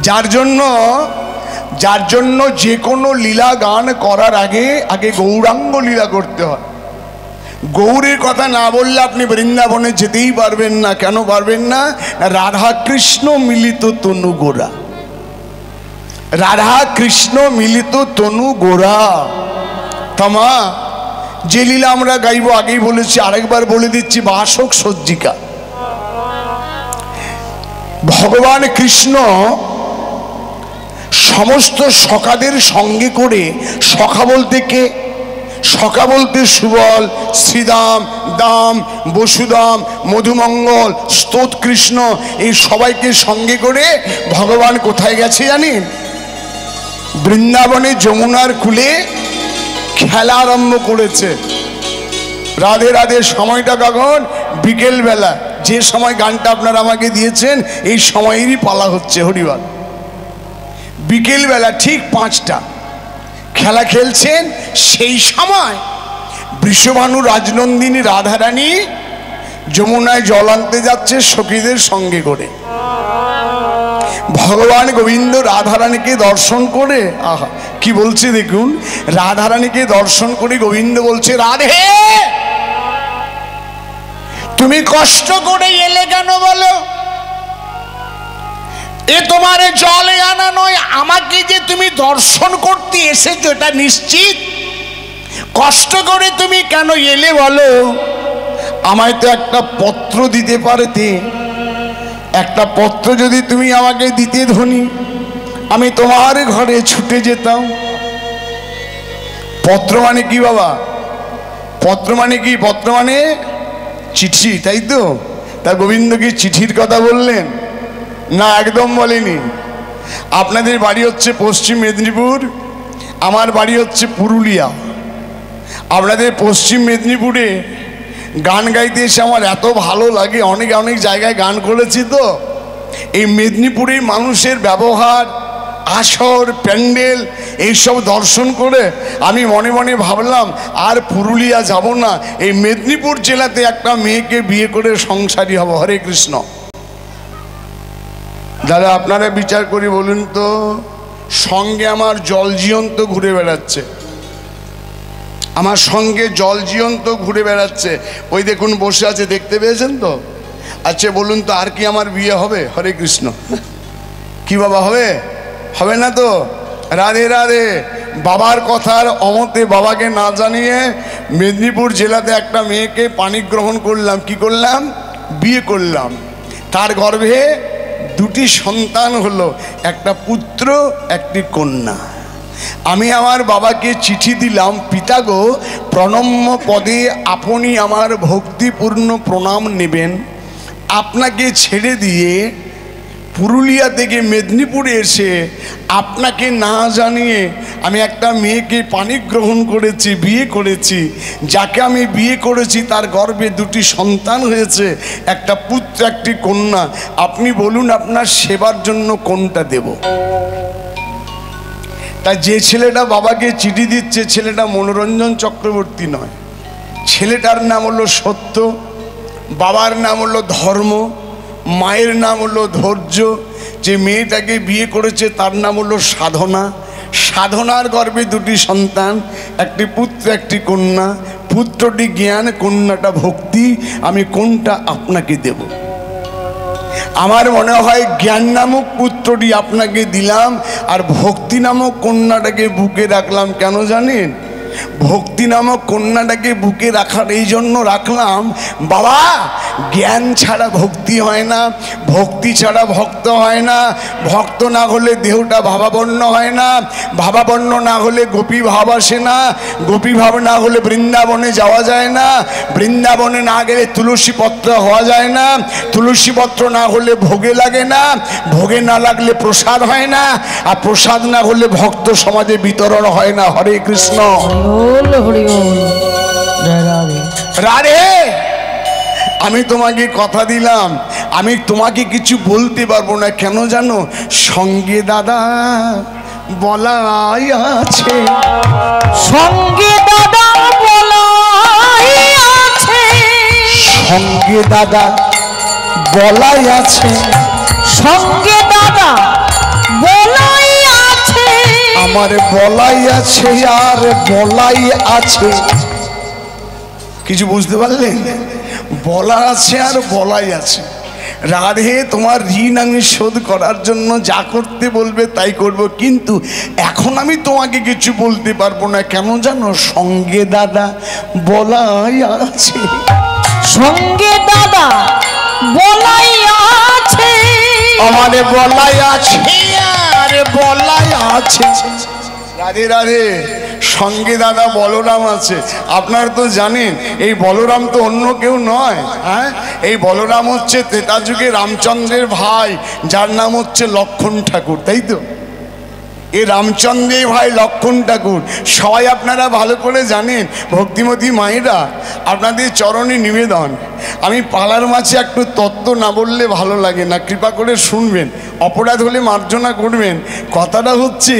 যার জন্য যে কোনো লীলা গান করার আগে আগে গৌরাঙ্গ লীলা করতে হয়। গৌরের কথা না বললে আপনি বৃন্দাবনে যেতেই পারবেন না। কেন পারবেন না? রাধা কৃষ্ণ মিলিত তনু গোরা, রাধা কৃষ্ণ মিলিত তনু গোরা। তামা যে লীলা আমরা গাইব, আগেই বলেছি, আরেকবার বলে দিচ্ছি, বাসক সজ্জিকা। ভগবান কৃষ্ণ সমস্ত সখাদের সঙ্গে করে, সখা বলতে কে? সখা বলতে সুবল, শ্রীদাম, দাম, বসুদাম, মধুমঙ্গল, স্তোত কৃষ্ণ, এই সবাইকে সঙ্গে করে ভগবান কোথায় গেছে জানেন? বৃন্দাবনে যমুনার কূলে খেলা আরম্ভ করেছে। রাধে রাধে। সময়টা কখন? বিকেলবেলা। যে সময় গানটা আপনারা আমাকে দিয়েছেন এই সময়েরই পালা হচ্ছে। হরিবল। বিকেলবেলা ঠিক 5টা খেলা খেলছেন। সেই সময় বৃষভানু রাজনন্দিনী রাধারানী যমুনায় জল আনতে যাচ্ছে সখীদের সঙ্গে করে। ভগবান গোবিন্দ রাধারানীকে দর্শন করে, আহা কি বলছে দেখুন, রাধারানীকে দর্শন করে গোবিন্দ বলছে, রাধে তুমি কষ্ট করে এলে কেন বলো? এ তোমার জলে আনা নয়, আমাকে যে তুমি দর্শন করতে এসেছো এটা নিশ্চিত। কষ্ট করে তুমি কেন এলে বলো? আমায় তো একটা পত্র দিতে পারতে, একটা পত্র যদি তুমি আমাকে দিতে ধনী, আমি তোমার ঘরে ছুটে যেতাম। পত্র মানে কি বাবা? পত্র মানে কি? পত্র মানে চিঠি, তাই তো? তা গোবিন্দ কি চিঠির কথা বললেন? না, একদম বলেনি। আপনাদের বাড়ি হচ্ছে পশ্চিম মেদিনীপুর, আমার বাড়ি হচ্ছে পুরুলিয়া। আপনাদের পশ্চিম মেদিনীপুরে গান গাইতে এসে আমার এত ভালো লাগে, অনেক অনেক জায়গায় গান করেছি তো। এই মেদিনীপুরের মানুষের ব্যবহার, আসর, প্যান্ডেল এইসব দর্শন করে আমি মনে মনে ভাবলাম আর পুরুলিয়া যাব না, এই মেদিনীপুর জেলাতে একটা মেয়েকে বিয়ে করে সংসারী হব। হরে কৃষ্ণ। দাদা আপনারা বিচার করি বলুন তো, সঙ্গে আমার জল জীবন্ত ঘুরে বেড়াচ্ছে, আমার সঙ্গে জল জীবন্ত ঘুরে বেড়াচ্ছে, ওই দেখুন বসে আছে, দেখতে পেয়েছেন তো? আচ্ছা বলুন তো, আর কি আমার বিয়ে হবে? হরে কৃষ্ণ। কি বাবা হবে? হবে না তো? রাধে রাধে। বাবার কথার অমতে, বাবাকে না জানিয়ে মেদিনীপুর জেলাতে একটা মেয়েকে পানি গ্রহণ করলাম। কি করলাম? বিয়ে করলাম। তার গর্ভে দুটি সন্তান হলো, একটা পুত্র একটি কন্যা। আমি আমার বাবাকে চিঠি দিলাম, পিতা গো, প্রণম্য পদে আপনি আমার ভক্তিপূর্ণ প্রণাম নেবেন। আপনাকে ছেড়ে দিয়ে পুরুলিয়া থেকে মেদিনীপুরে এসে আপনাকে না জানিয়ে আমি একটা মেয়েকে পানি গ্রহণ করেছি, বিয়ে করেছি। যাকে আমি বিয়ে করেছি তার গর্ভে দুটি সন্তান হয়েছে, একটা পুত্র একটি কন্যা। আপনি বলুন আপনার সেবার জন্য কোনটা দেব? তাই যে ছেলেটা বাবাকে চিঠি দিচ্ছে, ছেলেটা মনোরঞ্জন চক্রবর্তী নয়, ছেলেটার নাম হলো সত্য, বাবার নাম হলো ধর্ম, মায়ের নাম হলো ধৈর্য। যে মেয়েটাকে বিয়ে করেছে তার নাম হলো সাধনা। সাধনার গর্ভে দুটি সন্তান, একটি পুত্র একটি কন্যা। পুত্রটি জ্ঞান, কন্যাটা ভক্তি। আমি কোনটা আপনাকে দেব? আমার মনে হয় জ্ঞান নামক পুত্রটি আপনাকে দিলাম, আর ভক্তি নামক কন্যাটাকে বুকে রাখলাম। কেন জানেন? ভক্তি নামক কন্যাটাকে বুকে রাখার এই জন্য রাখলাম, বাবা জ্ঞান ছাড়া ভক্তি হয় না, ভক্তি ছাড়া ভক্ত হয় না, ভক্ত না হলে দেহটা ভাবাপন্ন হয় না, ভাবাপন্ন না হলে গোপী ভাব আসে না, গোপী ভাব না হলে বৃন্দাবনে যাওয়া যায় না, বৃন্দাবনে না গেলে তুলসী পত্র হওয়া যায় না, তুলসী পত্র না হলে ভোগে লাগে না, ভোগে না লাগলে প্রসাদ হয় না, আর প্রসাদ না হলে ভক্ত সমাজে বিতরণ হয় না। হরে কৃষ্ণ। রাধে, আমি তোমাকে কথা দিলাম, আমি তোমাকে কিছু বলতে পারবো না। কেন জানো? সঙ্গে দাদা বলাই আছে, সঙ্গে দাদা বলাই আছে, সঙ্গে দাদা বলাই আছে, সঙ্গে দাদা বলাই আছে, আমার বলাই আছে আর বলাই আছে। কিছু বুঝতে পারলেন? বলা আছে আর বলাই আছে। রাধে, তোমার ঋণ আমি শোধ করার জন্য যা করতে বলবে তাই করব, কিন্তু এখন আমি তোমাকে কিছু বলতে পারবো না। কেন জানো? সঙ্গে দাদা বলাই আছে, সঙ্গে দাদা বলাই আছে, আমার বলাই আছে আর বলাই আছে। রাধে রাধে। সঙ্গে দাদা বলরাম আছে। আপনারা তো জানেন এই বলরাম তো অন্য কেউ নয়। হ্যাঁ, এই বলরাম হচ্ছে ত্রেতা যুগে রামচন্দ্রের ভাই, যার নাম হচ্ছে লক্ষণ ঠাকুর, তাই তো? এই রামচন্দ্রের ভাই লক্ষণ ঠাকুর সবাই আপনারা ভালো করে জানেন। ভক্তিমতী মায়েরা, আপনাদের চরণে নিবেদন, আমি পালার মাঝে একটু তত্ত্ব না বললে ভালো লাগে না, কৃপা করে শুনবেন, অপরাধ হলে মার্জনা করবেন। কথাটা হচ্ছে,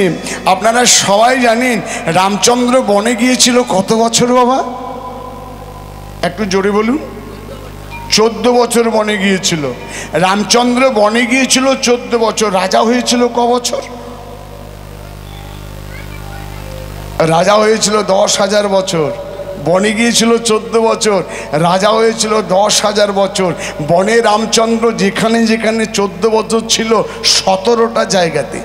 আপনারা সবাই জানেন রামচন্দ্র বনে গিয়েছিল কত বছর বাবা? একটু জোরে বলুন। 14 বছর বনে গিয়েছিল। রামচন্দ্র বনে গিয়েছিল 14 বছর। রাজা হয়েছিল ক বছর? রাজা হয়েছিল 10,000 বছর। বনে গিয়েছিল 14 বছর, রাজা হয়েছিল 10,000 বছর। বনে রামচন্দ্র যেখানে যেখানে 14 বছর ছিল 17টা জায়গাতে,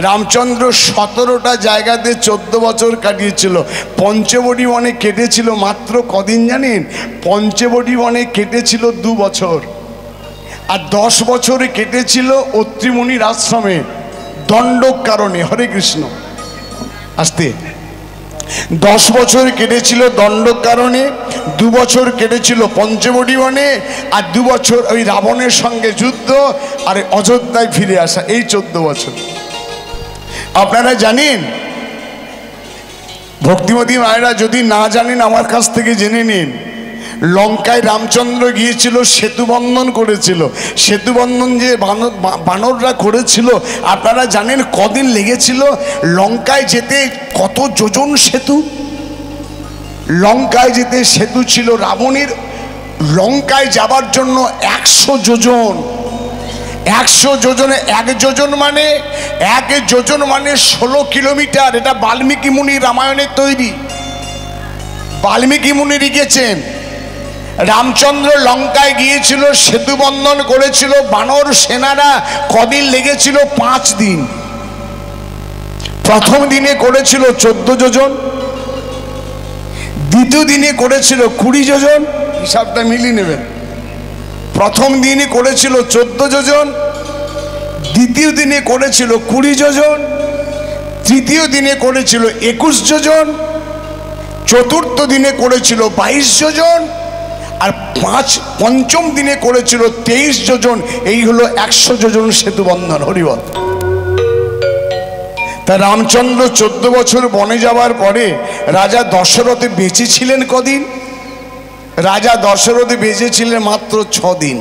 রামচন্দ্র 17টা জায়গাতে 14 বছর কাটিয়েছিল। পঞ্চবটি বনে কেটেছিল মাত্র কদিন জানেন? পঞ্চবটি বনে কেটেছিল 2 বছর, আর 10 বছরে কেটেছিল অত্রিমুনির আশ্রমে দণ্ডক কারণে। হরে কৃষ্ণ। আসতে 10 বছর কেটেছিল দণ্ডক কারণে, 2 বছর কেটেছিল পঞ্চবটি বনে, আর 2 বছর ওই রাবণের সঙ্গে যুদ্ধ, আর অযোধ্যায় ফিরে আসা, এই 14 বছর। আপনারা জানেন, ভক্তিমতী মায়েরা যদি না জানেন আমার কাছ থেকে জেনে নিন, লঙ্কায় রামচন্দ্র গিয়েছিল, সেতু বন্ধন করেছিল। সেতু বন্ধন যে বানররা করেছিল, আপনারা জানেন কদিন লেগেছিল লঙ্কায় যেতে? কত যোজন সেতু? লঙ্কায় যেতে সেতু ছিল রাবণের, লঙ্কায় যাবার জন্য 100 যোজন। 100 যোজনে 1 যোজন মানে 1 যোজন মানে 16 কিলোমিটার। এটা বাল্মীকি মুনি রামায়ণের তৈরি। বাল্মীকি মুনি লিখেছেন রামচন্দ্র লঙ্কায় গিয়েছিল, সেতু বন্ধন করেছিল, বানর সেনারা কদিন লেগেছিল? 5 দিন। প্রথম দিনে করেছিল 14 যোজন, দ্বিতীয় দিনে করেছিল 20 যোজন। হিসাবটা মিলিয়ে নেবেন। প্রথম দিনে করেছিল 14 যোজন, দ্বিতীয় দিনে করেছিল 20 যোজন, তৃতীয় দিনে করেছিল 21 যোজন, চতুর্থ দিনে করেছিল 22 যোজন, আর পঞ্চম দিনে করেছিল 23 যোজন। এই হলো 100 যোজন সেতু বন্ধন। হরিবল। তা রামচন্দ্র 14 বছর বনে যাওয়ার পরে রাজা দশরথ বেঁচে ছিলেন কদিন? রাজা দশরথ বেঁচে ছিলেন মাত্র 6 দিন।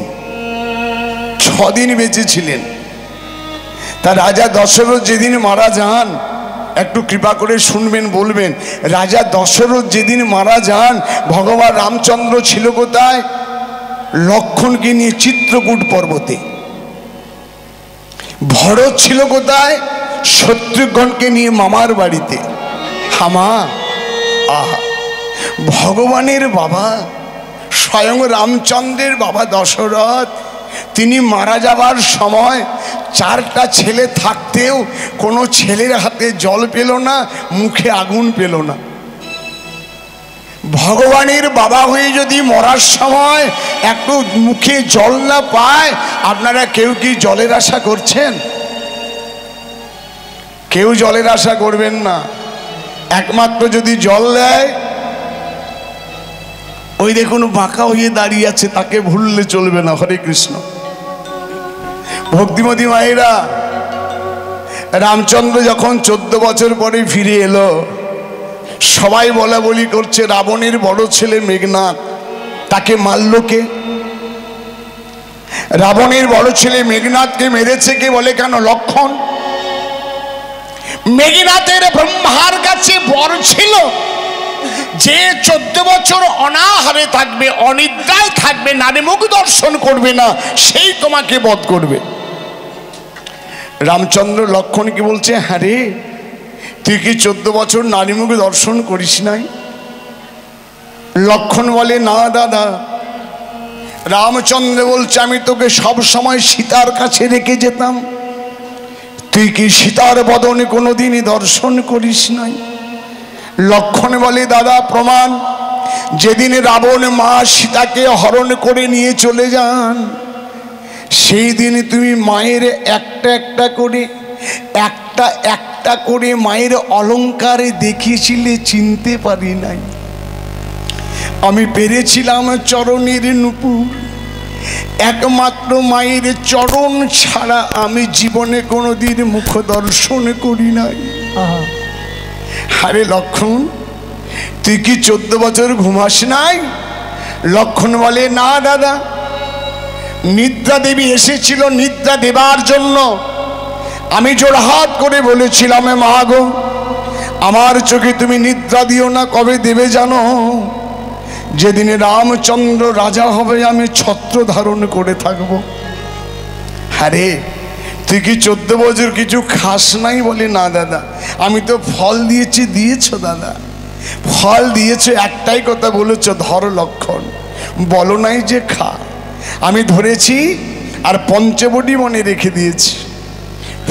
6 দিন বেঁচে ছিলেন। তা রাজা দশরথ যেদিন মারা যান, একটু কৃপা করে শুনবেন, বলবেন, রাজা দশরথ যেদিন মারা যান ভগবান রামচন্দ্র ছিল কোথায়? লক্ষ্মণকে নিয়ে চিত্রকূট পর্বতে। ভরত ছিল কোথায়? শত্রুঘ্নকে নিয়ে মামার বাড়িতে। হামা আহা, ভগবানের বাবা স্বয়ং রামচন্দ্রের বাবা দশরথ, তিনি মারা যাবার সময় 4টা ছেলে থাকতেও কোনো ছেলের হাতে জল পেল না, মুখে আগুন পেল না। ভগবানের বাবা হয়ে যদি মরার সময় একটু মুখে জল না পায়, আপনারা কেউ কি জলের আশা করছেন? কেউ জলের আশা করবেন না। একমাত্র যদি জল দেয়, ওই দেখুন বাঁকা হয়ে দাঁড়িয়ে আছে, তাকে ভুললে চলবে না। হরে কৃষ্ণ। ভক্তিমতী মায়েরা, রামচন্দ্র যখন 14 বছর পরে ফিরে এলো, সবাই বলা বলি করছে রাবণের বড় ছেলে মেঘনাদ, তাকে মারল কে? রাবণের বড় ছেলে মেঘনাদকে মেরেছে কে? বলে কেন? লক্ষ্মণ। মেঘনাদের ব্রহ্মার কাছে বর ছিল যে 14 বছর অনাহারে থাকবে, অনিদ্রায় থাকবে, নারী মুখ দর্শন করবে না, সেই তোমাকে বধ করবে। রামচন্দ্র লক্ষ্মণকে বলছে, হ্যাঁ রে, তুই কি 14 বছর নারী মুখ দর্শন করিস নাই? লক্ষ্মণ বলে, না দাদা। রামচন্দ্র বলছে, আমি তোকে সব সময় সীতার কাছে রেখে যেতাম, তুই কি সীতার বদনে কোনোদিনই দর্শন করিস নাই? লক্ষ্মণ বলে, দাদা প্রমাণ, যেদিন রাবণ মা সীতাকে হরণ করে নিয়ে চলে যান, সেই দিন তুমি মায়ের একটা করে মায়ের অলঙ্কারে দেখিয়েছিলে, চিনতে পারি নাই। আমি পেরেছিলাম চরণের নূপুর, একমাত্র মায়ের চরণ ছাড়া আমি জীবনে কোনোদিন মুখ দর্শন করি নাই। আরে লক্ষ্মণ, তুই কি 14 বছর ঘুমাস নাই? লক্ষ্মণ বলে, না দাদা, নিদ্রা দেবী এসেছিল নিদ্রা দেবার জন্য। আমি জোড়হাত করে বলেছিলাম, মা গো, আমার চোখে তুমি নিদ্রা দিও না। কবে দেবে জানো? যেদিনে রামচন্দ্র রাজা হবে, আমি ছত্র ধারণ করে থাকবো। আরে তুই কি 14 বছর কিছু খাস নাই? বলে, না দাদা, আমি তো ফল দিয়েছি। দিয়েছো দাদা, ফল দিয়েছো, একটাই কথা বলেছো, ধর লক্ষণ, বলো নাই যে খা। আমি ধরেছি আর পঞ্চবটি মনে রেখে দিয়েছি।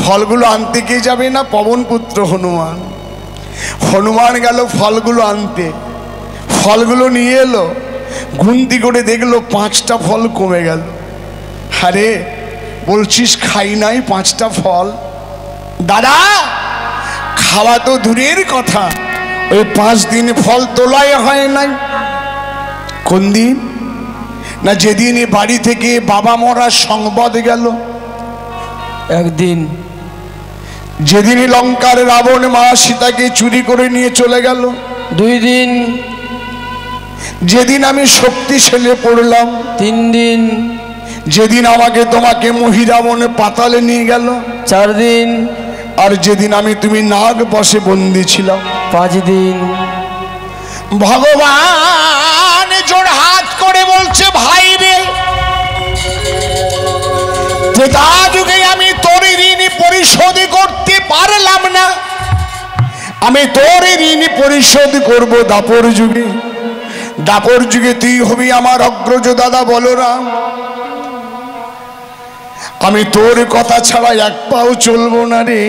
ফলগুলো আনতে কে যাবে না? পবনপুত্র হনুমান। হনুমান গেল ফলগুলো আনতে, ফলগুলো নিয়ে এলো, গুনতি করে দেখলো 5টা ফল কমে গেল। আরে বলছিস খাই নাই 5টা ফল? দাদা, খাওয়া তো দূরের কথা, ওই 5 দিন ফল তোলাই হয় নাই। কোন দিন? না যেদিন বাড়ি থেকে বাবা মরার সংবাদ গেল, একদিন। যেদিন লঙ্কার রাবণ মা সীতাকে চুরি করে নিয়ে চলে গেল, 2 দিন। যেদিন আমি শক্তিশালী পড়লাম, 3 দিন। যেদিন আমাকে তোমাকে মহিরাবণে পাতালে নিয়ে গেল, 4 দিন। আর যেদিন তুমি নাগ বসে বন্দী ছিলাম, 5 দিন। ভগবান জোড় হাত করে বলছে, ভাই রে, ত্রেতা যুগে আমি তোর ঋণ পরিশোধ করতে পারলাম না, আমি তোর ঋণ পরিশোধ করব দাপর যুগে। দাপর যুগে তুই হবি আমার অগ্রজ দাদা বলরাম। আমি তোর কথা ছাড়া এক পাও চলবো না রে।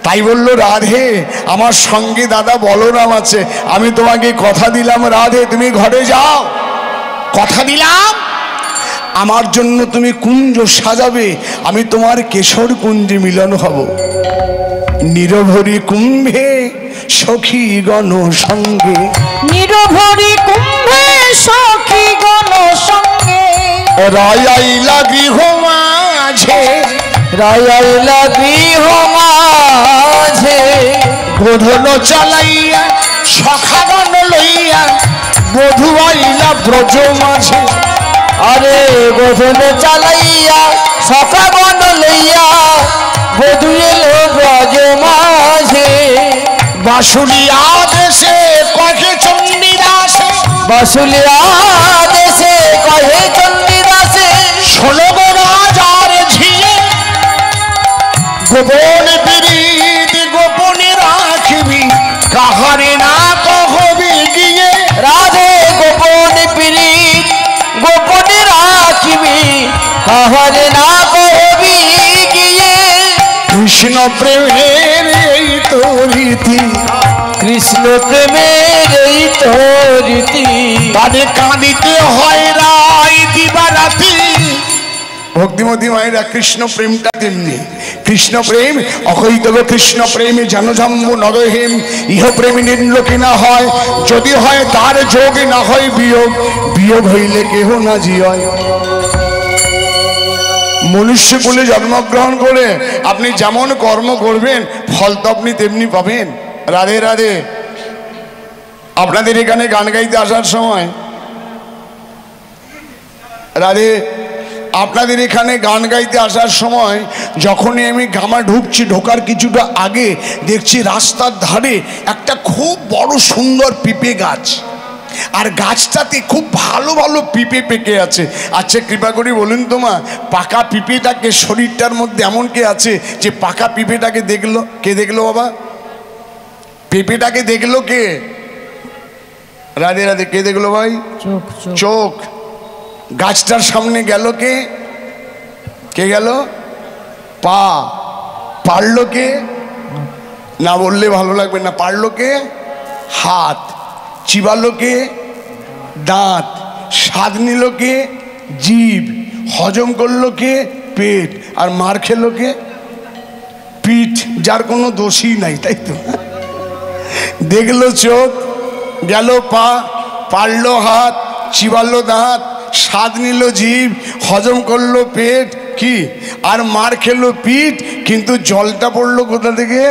তাই বললো রাধে আমার সঙ্গে দাদা বলরাম আছে, আমি তোমাকে কথা দিলাম রাধে তুমি ঘরে যাও, কথা দিলাম আমার জন্য তুমি কুঞ্জ সাজাবে, আমি তোমার কেশর কুঞ্জে মিলন হব। নিরভরি কুম্ভে সখী গণ সঙ্গে, নিরভরি কুম্ভে সখী গণ সঙ্গে, রায় আইলা গৃহ মাঝে, রায় আইলা গৃহ মাঝে, গোধন চালাইয়া সখাগণ লইয়া, বধূ আইলা ব্রজ মাঝে। আরে গোধন চালাইয়া সখাগণ লইয়া, বধূ এলো ব্রজ মাঝে। বাসুলিয়া দেশে কহে চণ্ডীদাসে, বাসুলিয়া দেশে কহে চণ্ডীদাসে, 16 রাজার ঝিয়ে, গোপন বিরিদ গোপনে রাখবি, কাহারে না কহবি গিয়ে। রাধে গোপন প্রীত গোপনে রাখিবি, কাহারে না কহবি গিয়ে। কৃষ্ণ প্রেমের এই তো রীতি, কৃষ্ণ প্রেমের এই তো রীতি, তাদের কাঁদিতে হয় রায় দিবারাতি। ভক্তিমতী মায়েরা কৃষ্ণ প্রেমটা তেমনি, কৃষ্ণ প্রেম অকৈতব কৃষ্ণ প্রেমে জনজম্ব নরহেম, ইহ প্রেমী নির্লোকে না হয়, যদি হয় তার যোগে না হয় বিয়োগ, বিয়োগ হইলে কেহ না জিয়। মনুষ্য কুলে জন্মগ্রহণ করে আপনি যেমন কর্ম করবেন ফল তো আপনি তেমনি পাবেন। রাধে রাধে। আপনাদের এখানে গান গাইতে আসার সময়, রাধে, আপনাদের এখানে গান গাইতে আসার সময় যখনই আমি গামা ঢুকছি, ঢোকার কিছুটা আগে দেখছি রাস্তার ধারে একটা খুব বড় সুন্দর পিঁপে গাছ, আর গাছটাতে খুব ভালো ভালো পিঁপে পেকে আছে। আচ্ছা কৃপা করে বলুন তো মা, পাকা পিঁপেটাকে শরীরটার মধ্যে এমন কে আছে যে পাকা পিঁপেটাকে দেখলো? কে দেখলো বাবা? পেঁপেটাকে দেখলো কে? রাধে রাধে। কে দেখলো ভাই? চোখ চোখ। গাছটার সামনে গেল কে? কে গেল? পা। পারলো কে? না বললে ভালো লাগবে না। পারলো কে? হাত। চিবালো কে? দাঁত। স্বাদ নিল কে? জিভ। হজম করলো কে? পেট। আর মার খেলো কে? পিঠ। যার কোনো দোষই নাই, তাই তো। দেখলো চোখ, গেল পা, পারলো হাত, চিবালো দাঁত, স্বাদ নিল জিভ, হজম করলো পেট, কি আর মার খেলো পিঠ। কিন্তু জলটা পড়লো কোথা থেকে?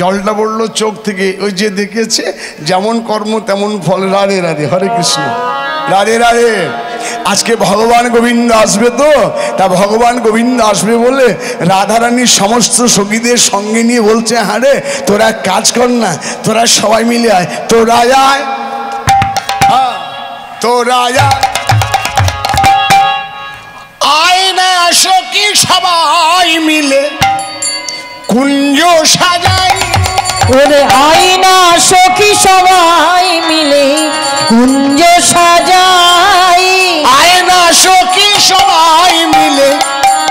জলটা পড়লো চোখ থেকে। ওই যে দেখেছে যেমন কর্ম তেমন ফল। রাধে রাধে। হরে কৃষ্ণ। রাধে রাধে। আজকে ভগবান গোবিন্দ আসবে, তো তা ভগবান গোবিন্দ আসবে বলে রাধারানীর সমস্ত সখীদের সঙ্গে নিয়ে বলছে, হ্যাঁ রে তোরা কাজ কর না, তোরা সবাই মিলে আয়, তোরা আয়, তোরা আয় না সখী সবাই মিলে কুঞ্জ সাজাই। ওরে আয়না সখী সবাই মিলে কুঞ্জ সাজাই, আয়না সখী সবাই মিলে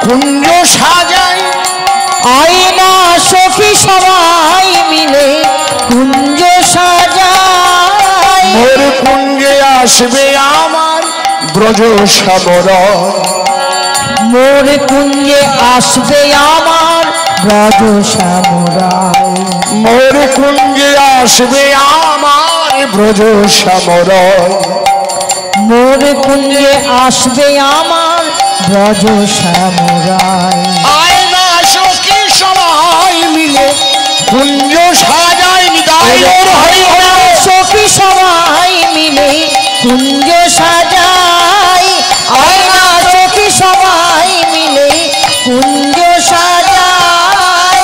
কুঞ্জ সাজাই, আয়না সখী সবাই মিলে কুঞ্জ সাজাই। মোর কুঞ্জে আসবে আমার ব্রজ শ্যামর, মোর কুঞ্জে আসবে আমার ব্রজ শ্যামরাই, মোর কুঞ্জে আসবে আমার ব্রজ শ্যামর, মোর কুঞ্জে আসবে আমার ব্রজ শ্যামরাই। আয়না সখী সবাই মিলে কুঞ্জ সাজাই। নিতাই গৌর হরি আয়না হরি। সখী সবাই মিলে কুঞ্জ সাজাই, আয়না সখী সবাই মিলে কুঞ্জ সাজাই।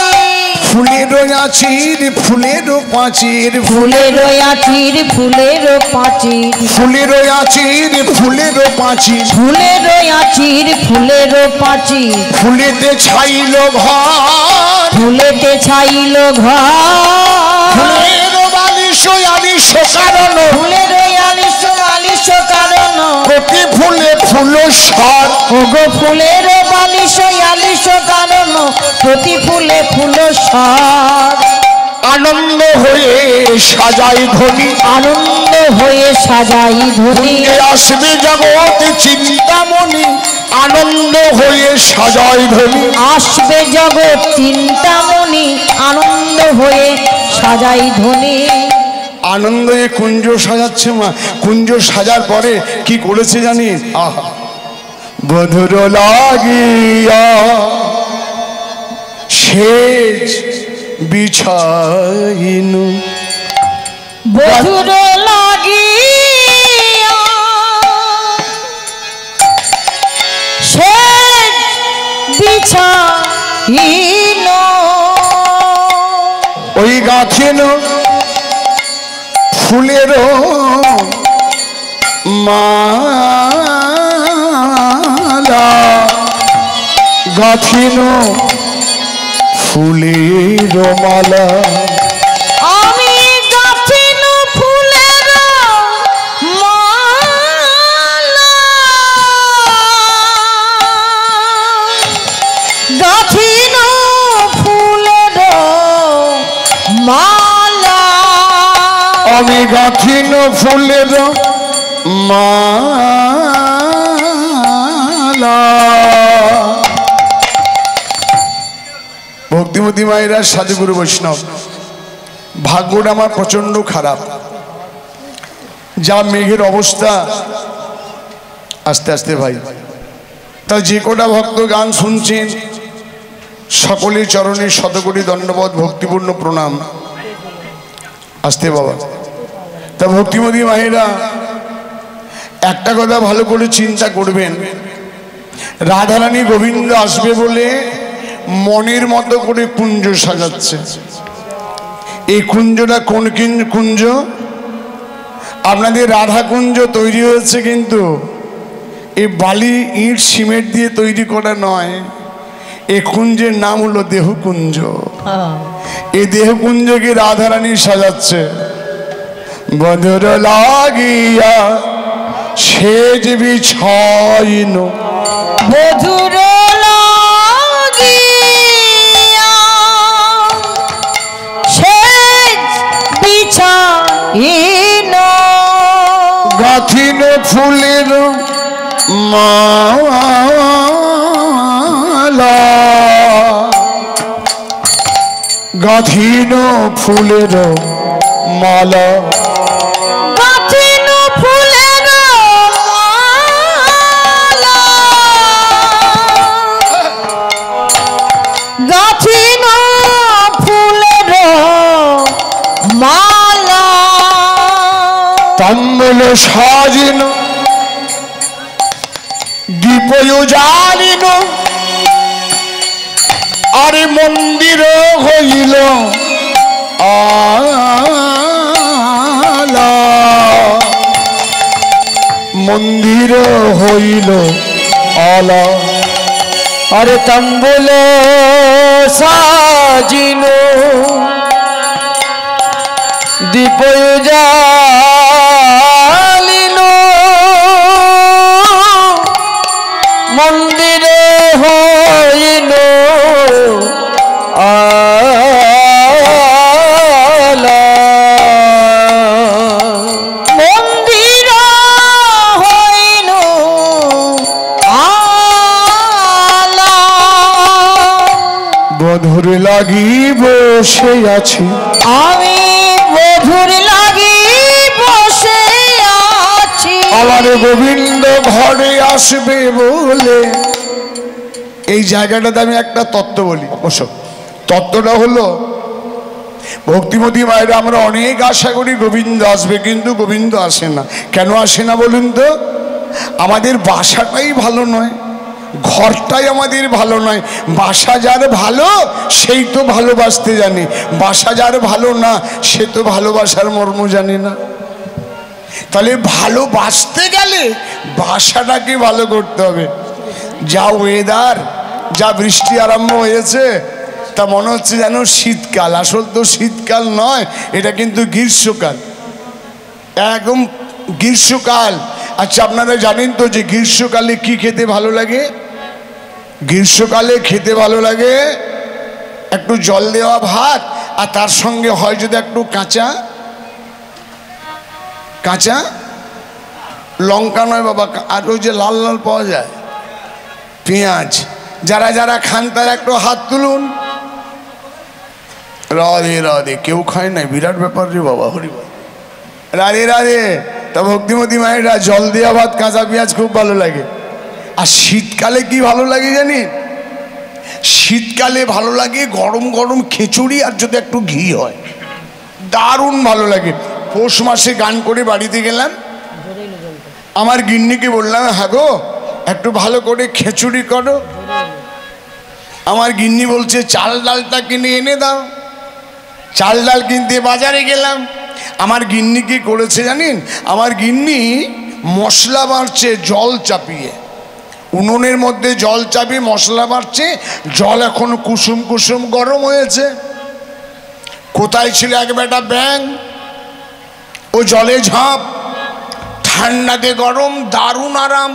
ফুলের আচির ফুলেরও পাঁচির, ফুলেরও আচির ফুলেরও পাঁচির, ফুলেরও আচির ফুলেরও পাঁচির, ফুলেরও আচির ফুলেরও পাঁচির, ফুলেতে ছাইল ঘর, ফুলেতে ছাইল ঘর, ফুলেরও বালিশ আলিশ কারণ, ফুলেরও আলিশ আলিশ কারণ, প্রতি ফুলে ফুল সর, ওগো ফুলেরও বালিশ আলিশ কারণ, প্রতি ফুলে ফুল সর। আনন্দ হয়ে সাজাই ধ্বনি, আনন্দ হয়ে সাজাই ধরি, আসবে জগৎ চিন্তামণি, আনন্দ হয়ে সাজাই ধ্বনি, আসবে জগৎ চিন্তামণি, আনন্দ হয়ে সাজাই ধ্বনি। আনন্দ এ কুঞ্জ সাজাচ্ছে মা। কুঞ্জ সাজার পরে কি করেছে জানিস? আহা, বধুর লাগিয়া সেজ বিছাইনু, বধুর লাগিয়া সেজ বিছাইন, ওই গাথিন ফুলের মালা, গাথিন ফুলের মালা, আমি গাথিন ফুলের মালা, গাথিন ফুলের মালা, আমি গাথিন ফুলের মালা। ভক্তিমতী মায়েরা, সাধুগুরু বৈষ্ণব, ভাগ্যটা আমার প্রচন্ড খারাপ। যা মেঘের অবস্থা, আস্তে আস্তে ভাই, তা যে কটা ভক্ত গান শুনছেন সকলের চরণে শতকোটি দণ্ডবোধ, ভক্তিপূর্ণ প্রণাম। আসতে বাবা। তা ভক্তিমতী মায়েরা, একটা কথা ভালো করে চিন্তা করবেন, রাধারানী গোবিন্দ আসবে বলে মনের মতো করে কুঞ্জ সাজাচ্ছে। এই কুঞ্জটা কোন কুঞ্জ? আপনাদের রাধা কুঞ্জ তৈরি হয়েছে, কিন্তু এই বালি ইট সিমেন্ট দিয়ে তৈরি করা নয়। এই কুঞ্জের নাম হলো দেহকুঞ্জ। এই দেহকুঞ্জকে রাধারানী সাজাচ্ছে। বধুর লাগিয়া সেজ বিছাইন, বধুর লাগিয়া সেজ বিছাইন, গাথিন ফুলের মালা, গাথিন ফুলের মালা, গাথিন ফুলের মালা, গাথিন ফুলের মালা, তাম্বুল সাজিন দীপয় জালিন, আরে মন্দির হইল আলা, মন্দির হইল আলা, আরে তাম্বুল সাজিনো দীপয় জালিনো, মন্দিরে হইল আলা, মন্দির হইল আলা, বধুর লাগি বসে আছি, আমি বধুর লাগি বসে আছি, আমার গোবিন্দ ঘরে আসবে বলে। এই জায়গাটাতে আমি একটা তত্ত্ব বলি। অবশ্য তত্ত্বটা হলো, ভক্তিমতী মায়েরা, আমরা অনেক আশা করি গোবিন্দ আসবে, কিন্তু গোবিন্দ আসে না। কেন আসে না বলুন তো? আমাদের বাসাটাই ভালো নয়। ঘরটাই আমাদের ভালো নয়। বাসা যার ভালো সেই তো ভালোবাসতে জানে, বাসা যার ভালো না সে তো ভালোবাসার মর্ম জানে না। তাহলে ভালোবাসতে গেলে বাসাটাকে ভালো করতে হবে। যা ওয়েদার, যা বৃষ্টি আরম্ভ হয়েছে তা মনে হচ্ছে যেন শীতকাল। আসল তো শীতকাল নয়, এটা কিন্তু গ্রীষ্মকাল, একদম গ্রীষ্মকাল। আচ্ছা আপনারা জানেন তো যে গ্রীষ্মকালে কি খেতে ভালো লাগে? গ্রীষ্মকালে খেতে ভালো লাগে একটু জল দেওয়া ভাত, আর তার সঙ্গে হয় যদি একটু কাঁচা কাঁচা লঙ্কা নয় বাবা, আর ওই যে লাল লাল পাওয়া যায় পেঁয়াজ। যারা যারা খান তারা একটু হাত তুলুন। রাধে রাধে। কেউ খায় না, বিরাট ব্যাপার রে বাবা, হরি বাবা। রাধে রাধে। তা ভক্তিমতী মায়েরা জল দেওয়া ভাত কাঁচা পেঁয়াজ খুব ভালো লাগে। আর শীতকালে কি ভালো লাগে জানি? শীতকালে ভালো লাগে গরম গরম খিচুড়ি আর যদি একটু ঘি হয়, দারুণ ভালো লাগে। পৌষ মাসে গান করে বাড়িতে গেলাম, আমার গিন্নিকে বললাম হ্যাঁ গো একটু ভালো করে খিচুড়ি করো। আমার গিন্নি বলছে চাল ডালটা কিনে এনে দাও। চাল ডাল কিনতে বাজারে গেলাম। আমার গিন্নি কি করেছে জানেন? আমার গিন্নি মশলা বাড়ছে জল চাপিয়ে, উনুনের মধ্যে জল চাপিয়ে মশলা বাড়ছে। জল এখন কুসুম কুসুম গরম হয়েছে। কোথায় ছিল এক বেটা ব্যাং, ও জলে ঝাঁপ, ঠান্ডাতে গরম, দারুণ আরাম।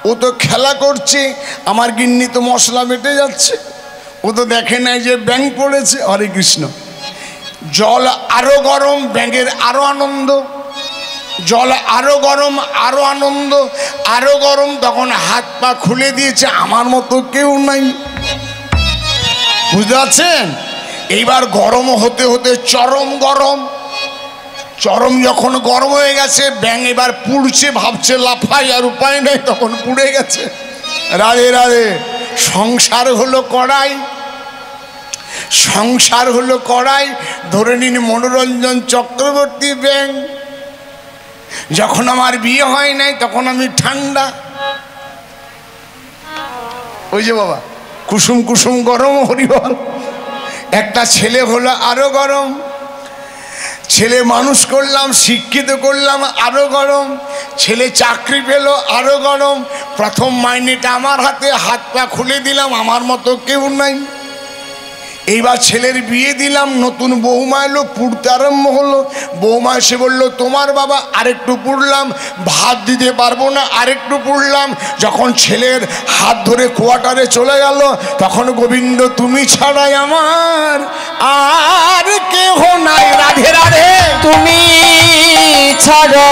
ও তো খেলা করছে, আমার গিন্নি তো মশলা বেটে যাচ্ছে। ও তো দেখে নাই যে ব্যাং পড়েছে। হরে কৃষ্ণ। জল আরো গরম, ব্যাঙের আরো আনন্দ। জল আরো গরম, আরো আনন্দ, আরো গরম। তখন হাত পা খুলে দিয়েছে, আমার মতো কেউ নাই। বুঝতে পারছেন? এইবার গরম হতে হতে চরম গরম। চরম যখন গরম হয়ে গেছে, ব্যাঙ এবার পুড়ছে, ভাবছে লাফাই, আর উপায় নেই, তখন পুড়ে গেছে। রাধে রাধে। সংসার হলো কড়াই, সংসার হলো কড়াই। ধরে নিন মনোরঞ্জন চক্রবর্তী ব্যাঙ। যখন আমার বিয়ে হয় নাই তখন আমি ঠান্ডা। ওই যে বাবা কুসুম কুসুম গরম, হরিবল। একটা ছেলে হলো আরো গরম। ছেলে মানুষ করলাম, শিক্ষিত করলাম, আরো গরম। ছেলে চাকরি পেল, আরো গরম। প্রথম মাইনেটা আমার হাতে, হাত পা খুলে দিলাম, আমার মতো কেউ নাই। এইবার ছেলের বিয়ে দিলাম, নতুন বৌমা এলো, পুড়তে আরম্ভ হলো। বৌমা এসে বললো তোমার বাবা, আরেকটু পুড়লাম। ভাত দিতে পারবো না, আরেকটু পুড়লাম। যখন ছেলের হাত ধরে কোয়ার্টারে চলে গেল, তখন গোবিন্দ তুমি ছাড়াই আমার আর কেহ নাই। রাধে রাধে। তুমি ছাড়া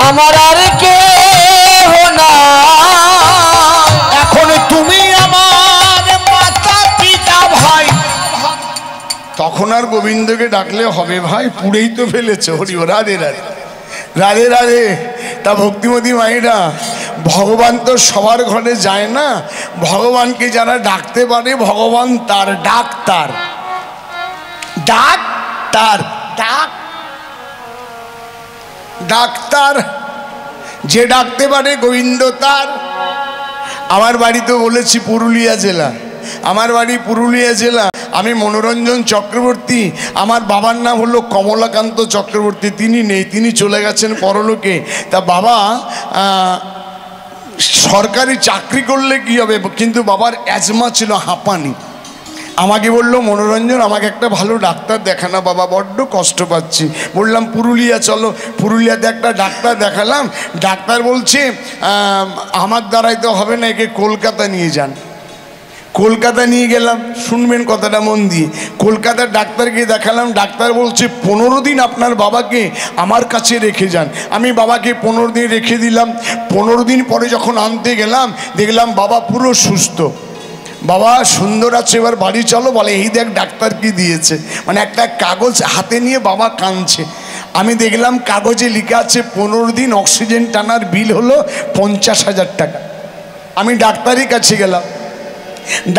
আমার আর কেহ না, এখন তুমি আমার মাতা পিতা ভাই। তখন আর গোবিন্দকে ডাকলে হবে ভাই, পুড়েই তো ফেলেছে। হরি রাধে রাধে। রাধে রাধে। তা ভক্তিমতী মায়েরা, ভগবান তো সবার ঘরে যায় না। ভগবানকে যারা ডাকতে পারে, ভগবান তার ডাক্তার। ডাক্তার, ডাক ডাক্তার যে ডাকতে পারে গোবিন্দ তার। আমার বাড়ি তো বলেছি পুরুলিয়া জেলা, আমার বাড়ি পুরুলিয়া জেলা। আমি মনোরঞ্জন চক্রবর্তী। আমার বাবার নাম হলো কমলাকান্ত চক্রবর্তী। তিনি নেই, তিনি চলে গেছেন পরলোকে। তা বাবা সরকারি চাকরি করলে কি হবে, কিন্তু বাবার অ্যাজমা ছিল, হাঁপানি। আমাকে বললো মনোরঞ্জন আমাকে একটা ভালো ডাক্তার দেখানা বাবা, বড্ড কষ্ট পাচ্ছি। বললাম পুরুলিয়া চলো। পুরুলিয়াতে একটা ডাক্তার দেখালাম। ডাক্তার বলছে আমার দ্বারাই তো হবে না, একে কলকাতা নিয়ে যান। কলকাতা নিয়ে গেলাম। শুনবেন কথাটা মন দিয়ে। কলকাতার ডাক্তারকে দেখালাম। ডাক্তার বলছে 15 দিন আপনার বাবাকে আমার কাছে রেখে যান। আমি বাবাকে 15 দিন রেখে দিলাম। 15 দিন পরে যখন আনতে গেলাম, দেখলাম বাবা পুরো সুস্থ। বাবা সুন্দর আছে, এবার বাড়ি চলো। বলে এই দেখ ডাক্তার কি দিয়েছে। মানে একটা কাগজ হাতে নিয়ে বাবা কাঁদছে। আমি দেখলাম কাগজে লেখা আছে 15 দিন অক্সিজেন টানার বিল হলো 50,000 টাকা। আমি ডাক্তারের কাছে গেলাম।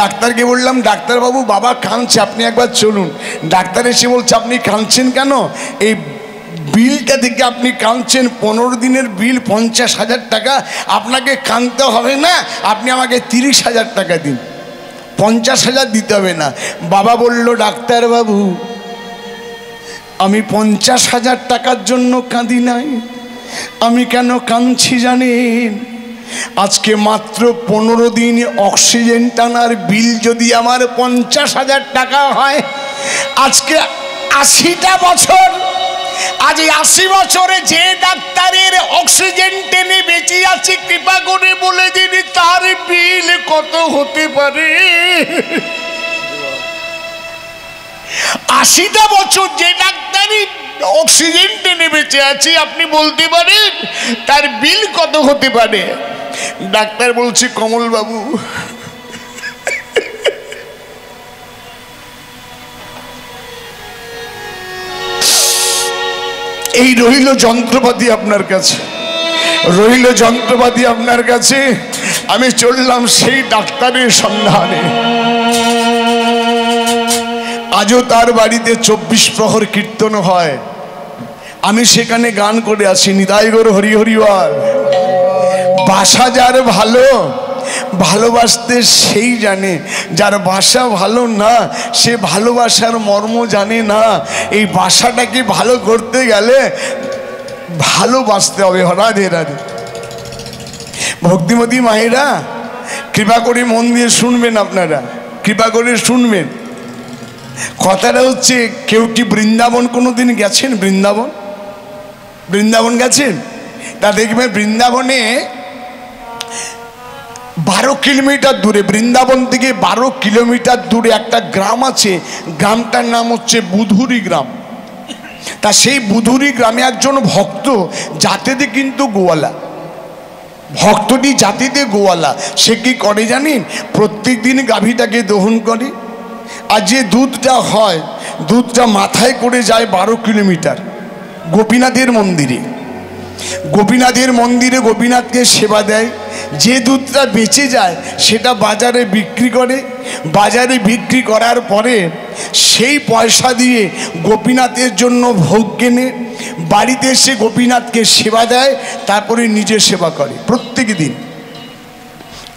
ডাক্তারকে বললাম ডাক্তারবাবু বাবা কাঁদছে, আপনি একবার চলুন। ডাক্তার এসে বলছে আপনি কাঁদছেন কেন? এই বিলটা থেকে আপনি কাঁদছেন, 15 দিনের বিল 50,000 টাকা, আপনাকে কাঁদতে হবে না, আপনি আমাকে 30,000 টাকা দিন, 50,000 দিতে হবে না। বাবা বলল, ডাক্তারবাবু আমি 50,000 টাকার জন্য কাঁদি নাই, আমি কেন কাঁদছি জানেন? আজকে মাত্র 15 দিন অক্সিজেন টানার বিল যদি আমার 50,000 টাকা হয়, আজকে 80টা বছর, আজ 80 বছরে যে ডাক্তারের অক্সিজেন টেনে বেঁচে আছে, কৃপা করে বলে দিন তার বিল কত হতে পারে? 80টা বছর যে ডাক্তারই অক্সিজেন টেনে বেঁচে আছে, আপনি বলতে পারেন তার বিল কত হতে পারে? ডাক্তার বলছে, কমল বাবু এই রইল যন্ত্রপাতি আপনার কাছে, রইল যন্ত্রপাতি আপনার কাছে, আমি চললাম সেই ডাক্তারের সন্ধানে। আজও তার বাড়িতে 24 প্রহর কীর্তন হয়, আমি সেখানে গান করে আসি, নিতাই গৌর হরি হরি বল। বাসা যার ভালো, ভালোবাসতে সেই জানে, যার বাসা ভালো না সে ভালোবাসার মর্ম জানে না। এই বাসাটাকে ভালো করতে গেলে ভালোবাসতে হবে। রাধে রাধে। ভক্তিমতী মায়েরা কৃপা করে মন দিয়ে শুনবেন, আপনারা কৃপা করে শুনবেন। কথাটা হচ্ছে, কেউ কি বৃন্দাবন কোনোদিন গেছেন? বৃন্দাবন, বৃন্দাবন গেছেন? তা দেখবেন বৃন্দাবনে 12 কিলোমিটার দূরে, বৃন্দাবন থেকে 12 কিলোমিটার দূরে একটা গ্রাম আছে, গ্রামটার নাম হচ্ছে বুধুরি গ্রাম। তা সেই বুধুরি গ্রামে একজন ভক্ত, জাতিতে কিন্তু গোয়ালা, ভক্তটি জাতিতে গোয়ালা। সে কি করে জানেন? প্রত্যেক দিন গাভীটাকে দহন করে, আর যে দুধটা হয় দুধটা মাথায় করে যায় 12 কিলোমিটার গোপীনাথের মন্দিরে। গোপীনাথের মন্দিরে গোপীনাথকে সেবা দেয়, যে দুধটা বেঁচে যায় সেটা বাজারে বিক্রি করে, বাজারে বিক্রি করার পরে সেই পয়সা দিয়ে গোপীনাথের জন্য ভোগ কেনে, বাড়িতে এসে গোপীনাথকে সেবা দেয়, তারপরে নিজে সেবা করে প্রত্যেক দিন।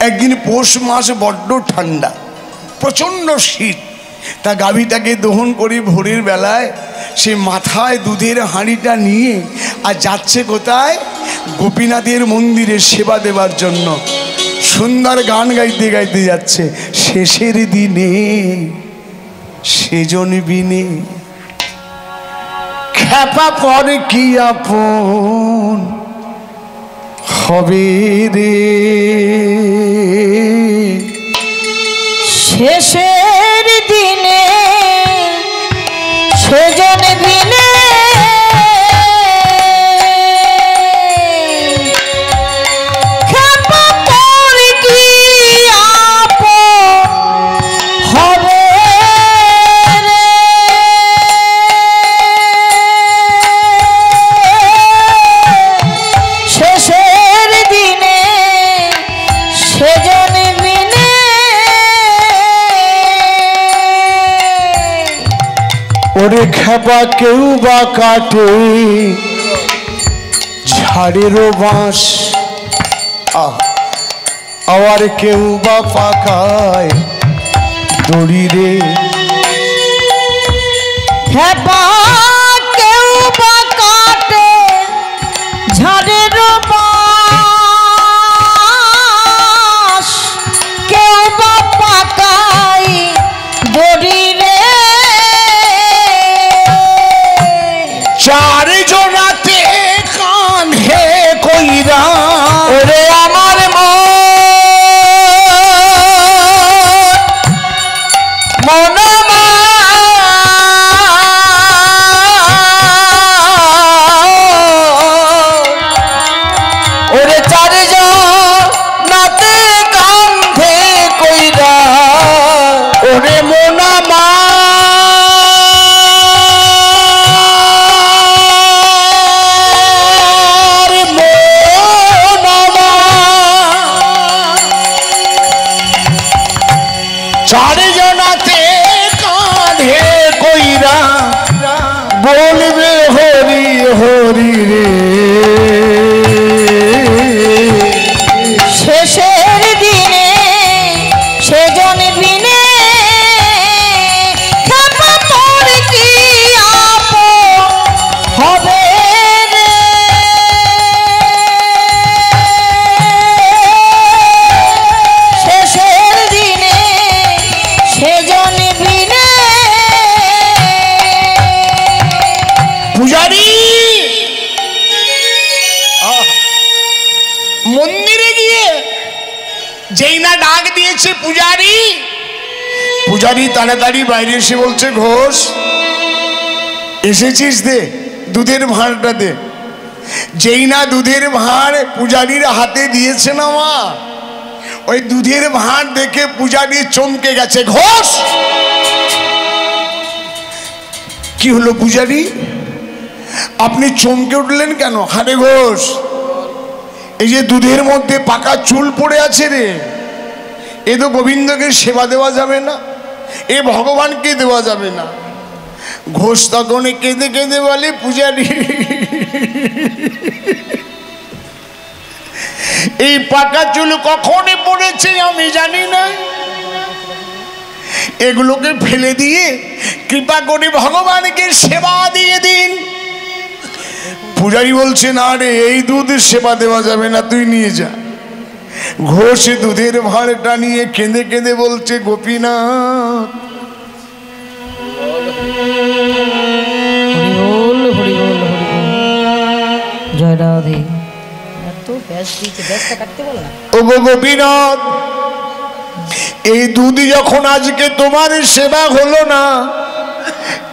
একদিন পৌষ মাস, বড্ড ঠান্ডা, প্রচণ্ড শীত, তা গাভীটাকে দহন করে ভোরের বেলায় সে মাথায় দুধের হাঁড়িটা নিয়ে আর যাচ্ছে কোথায়? গোপীনাথের মন্দিরে সেবা দেবার জন্য। সুন্দর গান গাইতে গাইতে যাচ্ছে, শেষের দিনে সেজন বিনে খ্যাপা পর কি আপন হবে রে, শেষের দিনে সেজন বিনে খ্যাপা পর কি আপন হবে রে, শেষের দিনে সেজন বিনে ওরে খ্যাপা কেউ বা কাটে ঝাড়েরও বাঁশ, আবার কেউ বা পাকায় দড়ি রে। খ্যাপা কেউ বা কাটে ঝাড়ের বাঁশ, কেউ বা পাকায় দড়ি রে, চারি জনাতে কাঁধে কইরা ওরে আমার মন ওরে চারজনাতে কাঁধে কইরা ওরে মোনা মা চারজনাতে কাঁধে কইরা বলবে হরি মন্দিরে গিয়ে যেই না ডাক দিয়েছে পূজারি, পূজারি তাড়াতাড়ি বাইরে এসে বলছে, ঘোষ এসেছিস, দে দুধের ভাঁড়টা দে। যেই না দুধের ভাঁড় পূজারীর হাতে দিয়েছে না মা, ওই দুধের ভাঁড় দেখে পূজারি চমকে গেছে। ঘোষ, কি হলো পূজারি, আপনি চমকে উঠলেন কেন? হারে ঘোষ, এই যে দুধের মধ্যে পাকা চুল পড়ে আছে রে, এ তো গোবিন্দকে সেবা দেওয়া যাবে না, এ ভগবানকে দেওয়া যাবে না। ঘোষ তখন কেঁদে কেঁদে বলে, পূজারি এই পাকা চুল কখনই পড়েছে আমি জানি না, এগুলোকে ফেলে দিয়ে কৃপা করে ভগবানকে সেবা দিয়ে দিন। পূজারি বলছে, না রে, এই দুধ সেবা দেওয়া যাবে না, তুই নিয়ে যা। ঘোষ দুধের ভাঁড়টা নিয়ে কেঁদে কেঁদে বলছে, গোপীনাথ হরিবোল হরিবোল হরিবোল, জয় রাধে। তো ব্যাস দিয়েছে, ব্যাসটা কাটতে বল না। ও গো গোপীনাথ, এই দুধ যখন আজকে তোমার সেবা হলো না,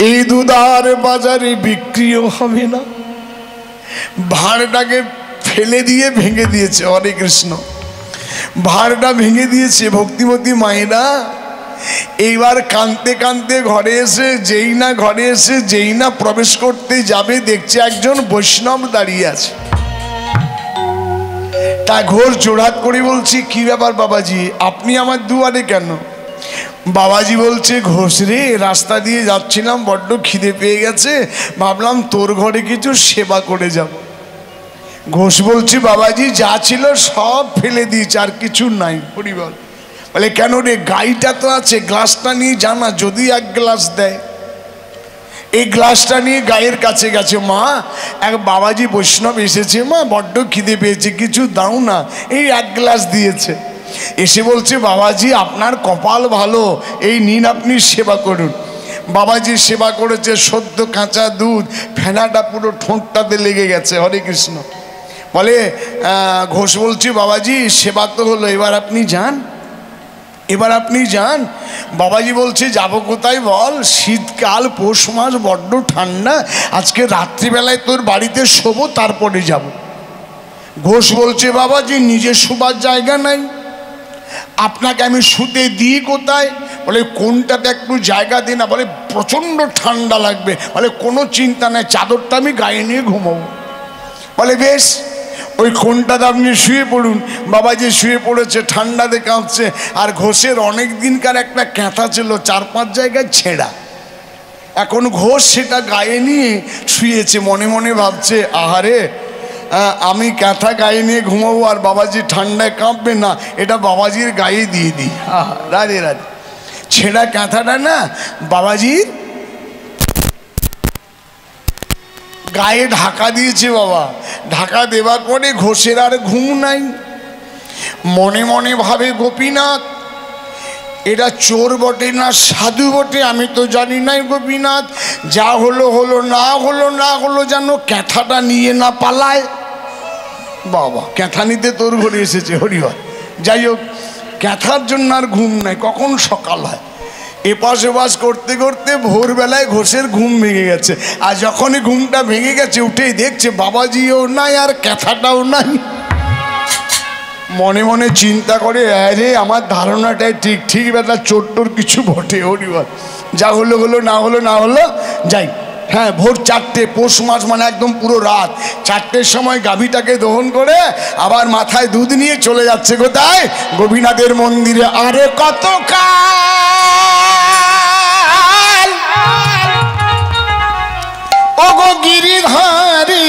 এই দুধ আর বাজারে বিক্রিও হবে না। ভাঁড়টাকে ফেলে দিয়ে ভেঙে দিয়েছে। হরে কৃষ্ণ। ভাঁড়টা ভেঙে দিয়েছে। ভক্তিমতী মায়েরা এইবার কাঁদতে কাঁদতে ঘরে এসে, যেই না প্রবেশ করতে যাবে, দেখছে একজন বৈষ্ণব দাঁড়িয়ে আছে। তা ঘোর জোড়হাত করে বলছি, কি ব্যাপার বাবাজি, আপনি আমার দুয়ারে কেন? বাবাজি বলছে, ঘোষ রে, রাস্তা দিয়ে যাচ্ছিলাম, বড্ড খিদে পেয়ে গেছে, ভাবলাম তোর ঘরে কিছু সেবা করে যাব। ঘোষ বলছে, বাবাজি যা ছিল সব ফেলে দিয়েছে, আর কিছু নাই। পরিবার বলে, কেন রে, গাইটা তো আছে, গ্লাসটা নিয়ে জানা, যদি এক গ্লাস দেয়। এই গ্লাসটা নিয়ে গায়ের কাছে গেছে। মা, এক বাবাজি বৈষ্ণব এসেছে, মা বড্ড খিদে পেয়েছে, কিছু দাও না। এই এক গ্লাস দিয়েছে। এসে বলছে, বাবাজি আপনার কপাল ভালো, এই নিন, আপনি সেবা করুন। বাবাজি সেবা করেছে, সদ্য কাঁচা দুধ, ফেনাটা পুরো ঠোঁটটাতে লেগে গেছে। হরে কৃষ্ণ। বলে, ঘোষ বলছি, বাবাজি সেবা তো হলো, এবার আপনি যান। বাবাজি বলছে, যাবো কোথায় বল? শীতকাল, পৌষ মাস, বড্ড ঠান্ডা, আজকে রাত্রিবেলায় তোর বাড়িতে শোবো, তারপরে যাব। ঘোষ বলছে, বাবাজি নিজে শোবার জায়গা নাই, আপনাকে আমি শুতে দিই কোথায়? বলে, কোনটাতে একটু জায়গা দিই না। বলে, প্রচণ্ড ঠান্ডা লাগবে। বলে, কোনো চিন্তা নেই, চাদরটা আমি গায়ে নিয়ে ঘুমাবো। বলে, বেশ, ওই কোনটাতে আপনি শুয়ে পড়ুন। বাবাজি শুয়ে পড়েছে, ঠান্ডাতে কাঁপছে। আর ঘোষের অনেক দিনকার একটা ক্যাঁথা ছিল, 4-5 জায়গায় ছেঁড়া। এখন ঘোষ সেটা গায়ে নিয়ে শুয়েছে, মনে মনে ভাবছে, আহারে, আমি ক্যাঁথা গায়ে নিয়ে ঘুমাবো আর বাবাজি ঠান্ডায় কাঁপবে না, এটা বাবাজির গায়ে দিয়ে দিই। রাধে রাধে। ছেঁড়া ক্যাঁথাটা না বাবাজির গায়ে ঢাকা দিয়েছে। বাবা ঢাকা দেওয়ার পরে ঘোষের আর ঘুম নাই। মনে মনে ভাবে, গোপীনাথ এরা চোর বটে না সাধু বটে আমি তো জানি নাই। গোপীনাথ, যা হলো হলো, না হলো যেন ক্যাঁথাটা নিয়ে না পালায়। বাবা, ক্যাঁথা নিতে তোর ঘরে এসেছে। হরিহর। যাই হোক, ক্যাঁথার জন্য আর ঘুম নাই। কখন সকাল হয়, এপাশ ওপাশ করতে করতে ভোরবেলায় ঘোষের ঘুম ভেঙে গেছে। আর যখনই ঘুমটা ভেঙে গেছে, উঠেই দেখছে বাবাজিও নাই আর ক্যাঁথাটাও নাই। মনে মনে চিন্তা করে, আরে আমার ধারণাটাই ঠিক বেটা, চোট্টোর কিছু বটে। হরিহর। যা হলো হলো, না হলো যাই। হ্যাঁ, ভোর 4টে, পৌষ মাস মানে একদম পুরো রাত। 4টের সময় গাভীটাকে দহন করে আবার মাথায় দুধ নিয়ে চলে যাচ্ছে কোথায়? গোপীনাথের মন্দিরে। আরে কত কাল ও গো গিরিধারী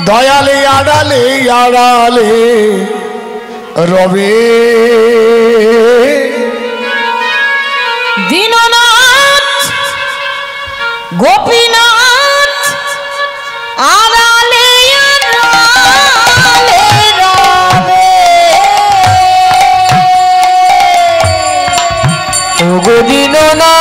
দয়ালে আড়ালে আড়ালে রবে দীননাথ গোপীনাথ আড়ালে আড়ালে রবে। ও গো না